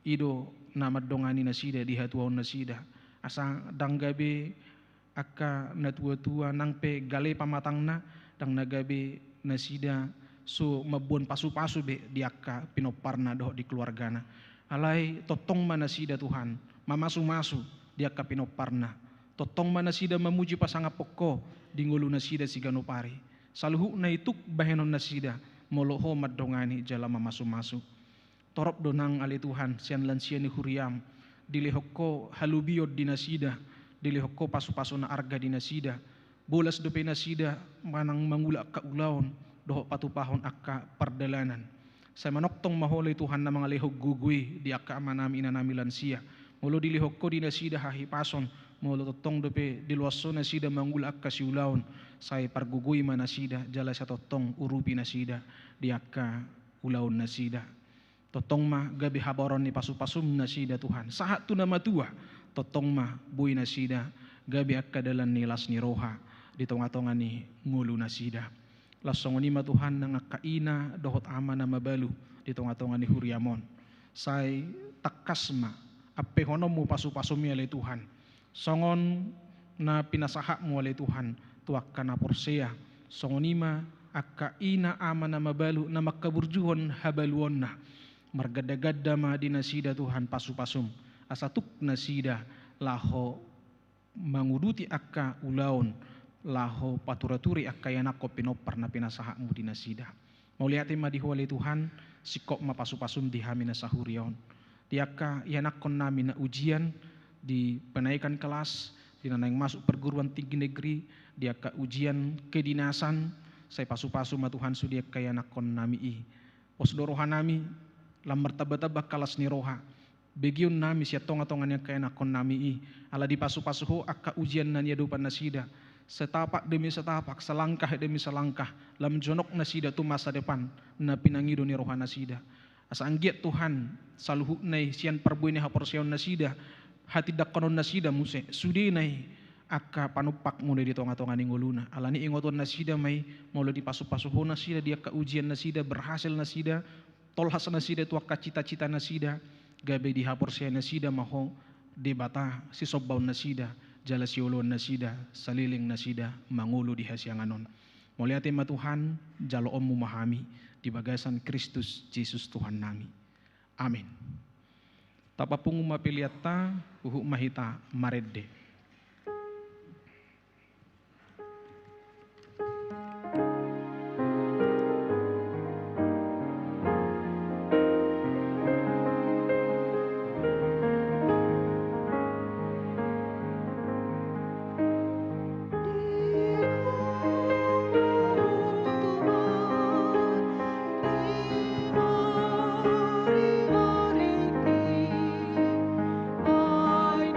ido na madongani nasida di hatuaon nasida asa danggabe aka na tua-tua nang pe gale pamatangna dang nagabe nasida so mabuan pasu-pasu be di aka pinoparna doh di keluargana. Alai totong mana sida Tuhan, mamasu-masu di aka pinoparna. Totong mana sida memuji pasanga pokko di ngulu nasida siganupari. Saluhu na ituk bahenon nasida moloho madongani jala mamasu-masu. Torop donang ali Tuhan sian lansia ni huriam dilihoko halubiod di nasida, dilihoko pasu-pasu na arga di nasida. Bolas dope nasida manang mangula ka ulaon doho patupahon akka pardalanan. Saya manoktong mahole Tuhan na mga lihog gugui di akka manami inanami lansia. Molo dilihog ko di nasida hahipason, molo totong dope diluwaso nasida mangula akka siulaon. Saya pargugui manasida jala sa totong urupi nasida di akka ulaon nasida. Totong ma gabi habaron ni pasu-pasum nasida Tuhan. Sahat tu nama tua totong ma bui nasida gabi akka dalan nilas ni roha di tonga-tonga ni ngulu nasida. Lasong ni Tuhan nang kaina dohot ama na mabalu di tonga-tonga ni huriamon. Say takasma ape hono mo pasu-pasumi ale Tuhan. Songon na pinasaha mo ale Tuhan tuak kana porsea. Songon nima akaina ama na mabalu na makaburjuhon habaluon na. Margada-gada ma di nasida Tuhan pasu-pasum. Asatuk nasida laho manguduti akka ulaon laho paturaturi akka yanako pinopar na pinasaha mo di nasida. Mauliati madihuali Tuhan sikop mapasu-pasum di hamina sahurion. Di akka yanakon namin na ujian di penaikan kelas, di nanayang masuk perguruan tinggi negeri, di akka ujian kedinasan, saya pasu-pasu ma Tuhan sudi akka yanakon nami i. Osdorohan nami lam martaba-taba kalas ni roha. Begiun nami siya tonga-tongan yang kaya nakon nami i. Ala di pasu-pasuho akka ujian na niya dupan nasida. Setapak demi setapak, selangkah demi selangkah, lam jonok nasida tu masa depan na pinangido ni roha nasida. Asa anggiat Tuhan saluhu nai sian perbuin ni haporsion nasida, hati dakonon nasida muse sudi nai akka panupak mulai di tonga-tonga ni nguluna. Alani ingoton nasida mai mulai di pasu-pasuho nasida dia ka ujian nasida berhasil nasida, tolhas nasida tu akka cita-cita nasida, gabe di haporsion nasida maho debata si sobbaun nasida. Jala siulon nasida, saliling nasida, mangulo di hasyanganon. Muliati ma Tuhan, jalo om memahami di bagasan Kristus Yesus Tuhan nami. Amin. Tapapung mapiliata, uhuk mahita maredde. Ay,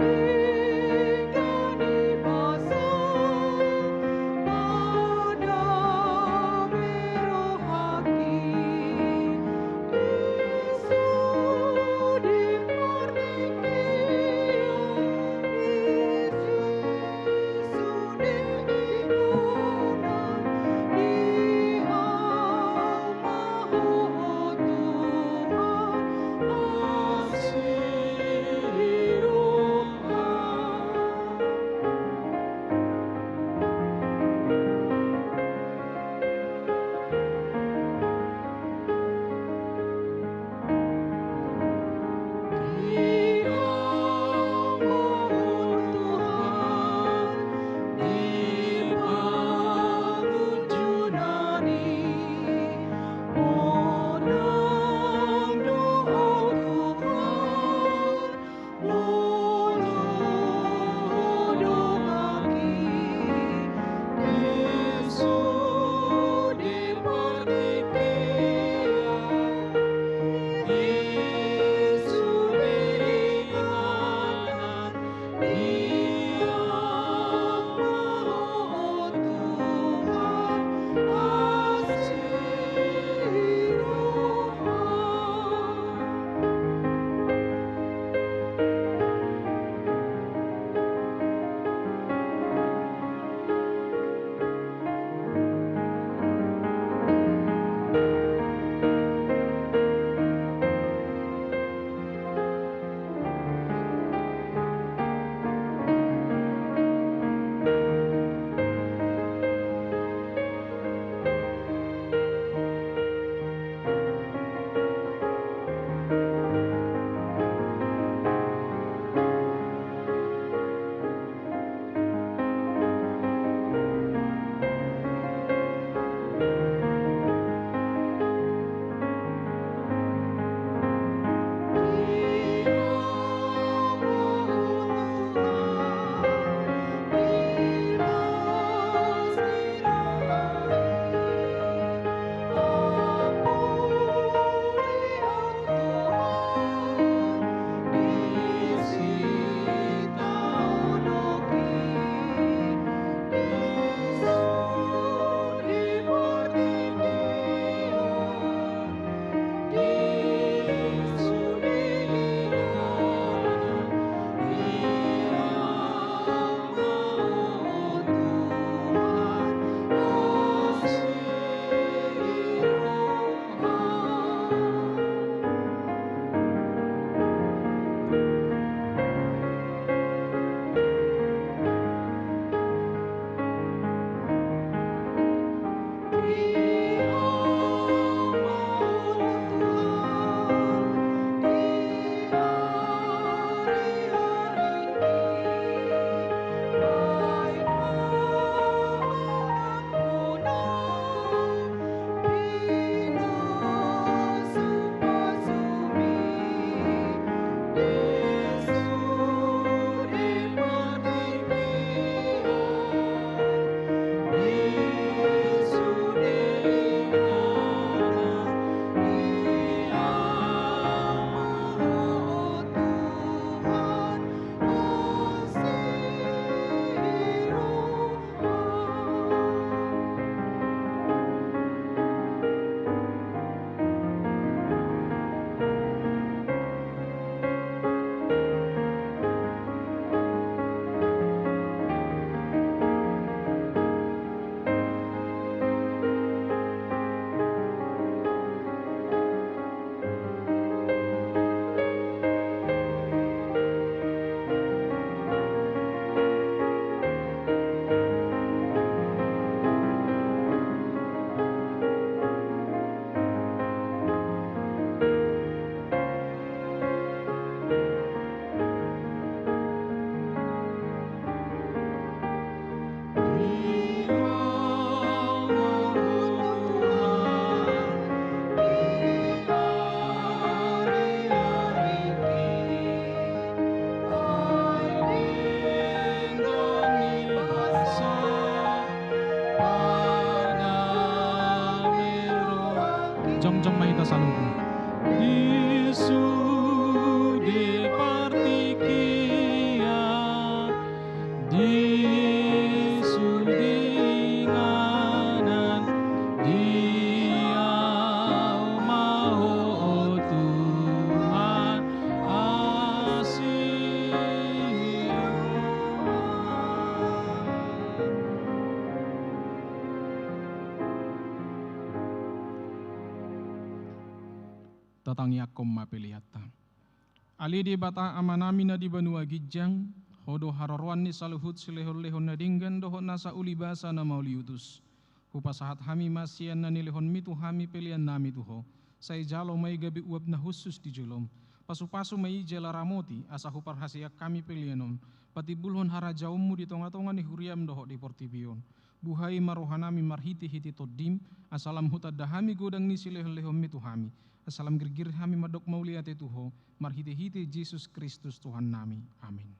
tatang yakom mapeliata. Ali di bata amanamina di banua gijang, hodo harorwan ni saluhut silehon-lehon na dinggan doho nasa ulibasa na mauliutus. Hupasahat hami masian na nilehon mitu hami pelian nami tuho, say jalo may gabi uab na husus di julom. Pasu-pasu may jela ramoti asa hupar hasiak kami pelianon, pati bulhon harajaumu di tonga-tonga ni huriam doho di portibion. Buhay marohanami marhiti-hiti todim, asalam hutad dahami godang ni silehon-lehon mitu hami. Asalam gergir hami madok mauliate tuho, marhiti-hiti Yesus Kristus Tuhan nami. Amin.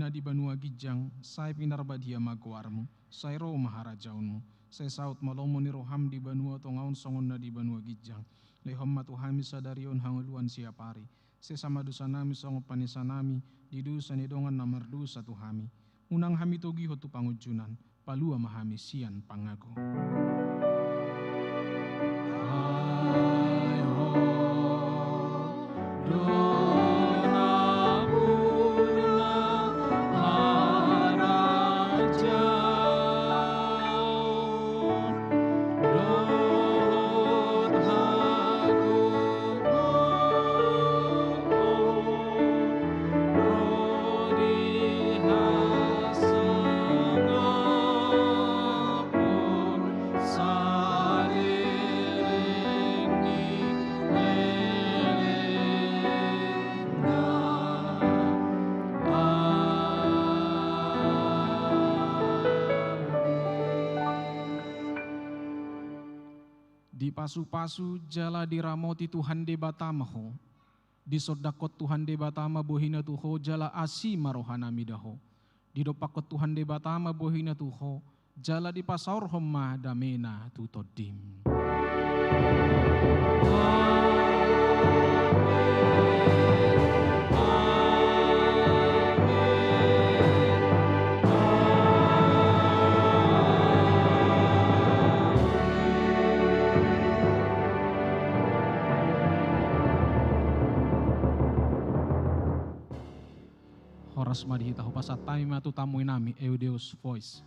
Di banua gijang, saya pinarbadia magwarmu, saya roh maharajaunmu, saya saut malomo ni roham di banua tongaun songon na di banua gijang, lehom matuhami sadarion hanguluan siapari, saya sama dosa nami songo panisa nami, di dosa nedongan namar dosa tuhami, unang hami togi hotu pangujunan, palua mahami sian pangago. Di pasu-pasu jala diramoti Tuhan de batamaho, di sodakot Tuhan de batama bohina tuho jala asi marohana midaho, di dopakot Tuhan de batama bohina tuho jala di pasaur homma damena tutodim. Horas madihita hupasat tami matu tamu nami Eudeus voice.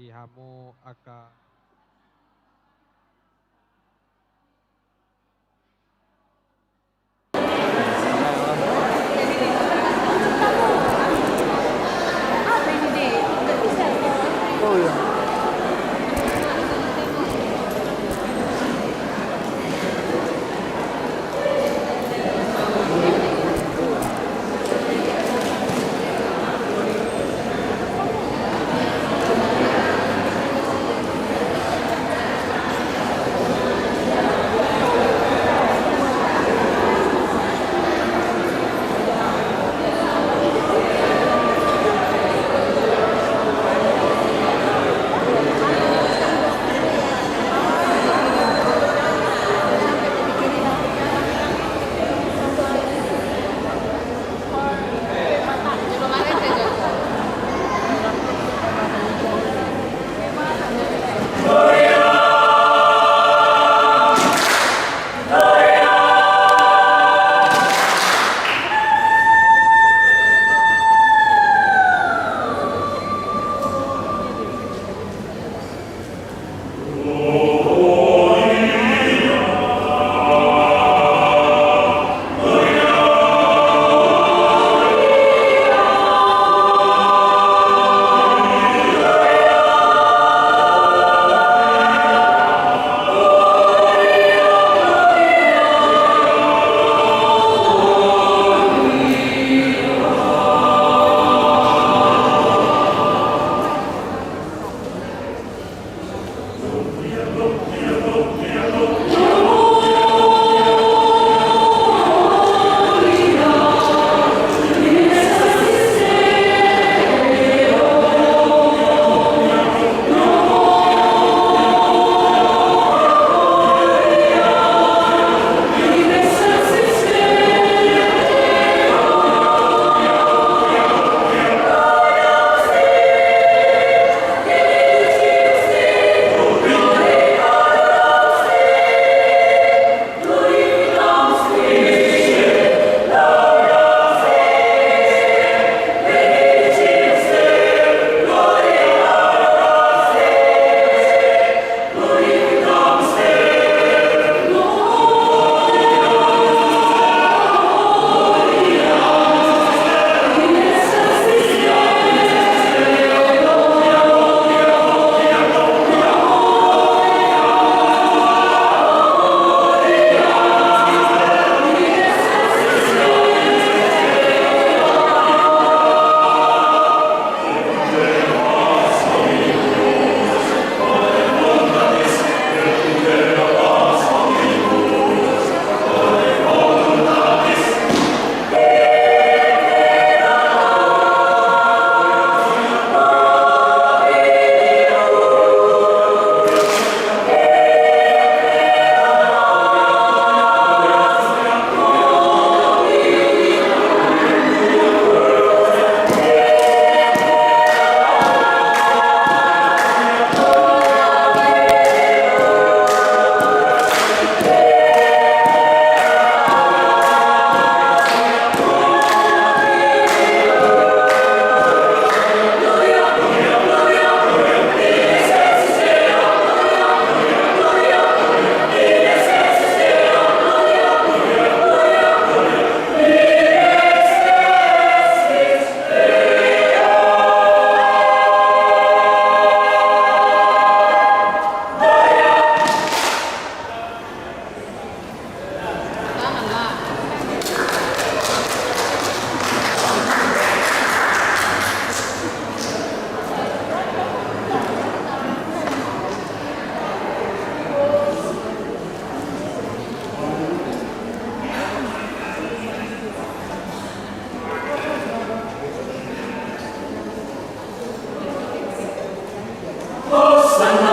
Ihamu aka Hosanna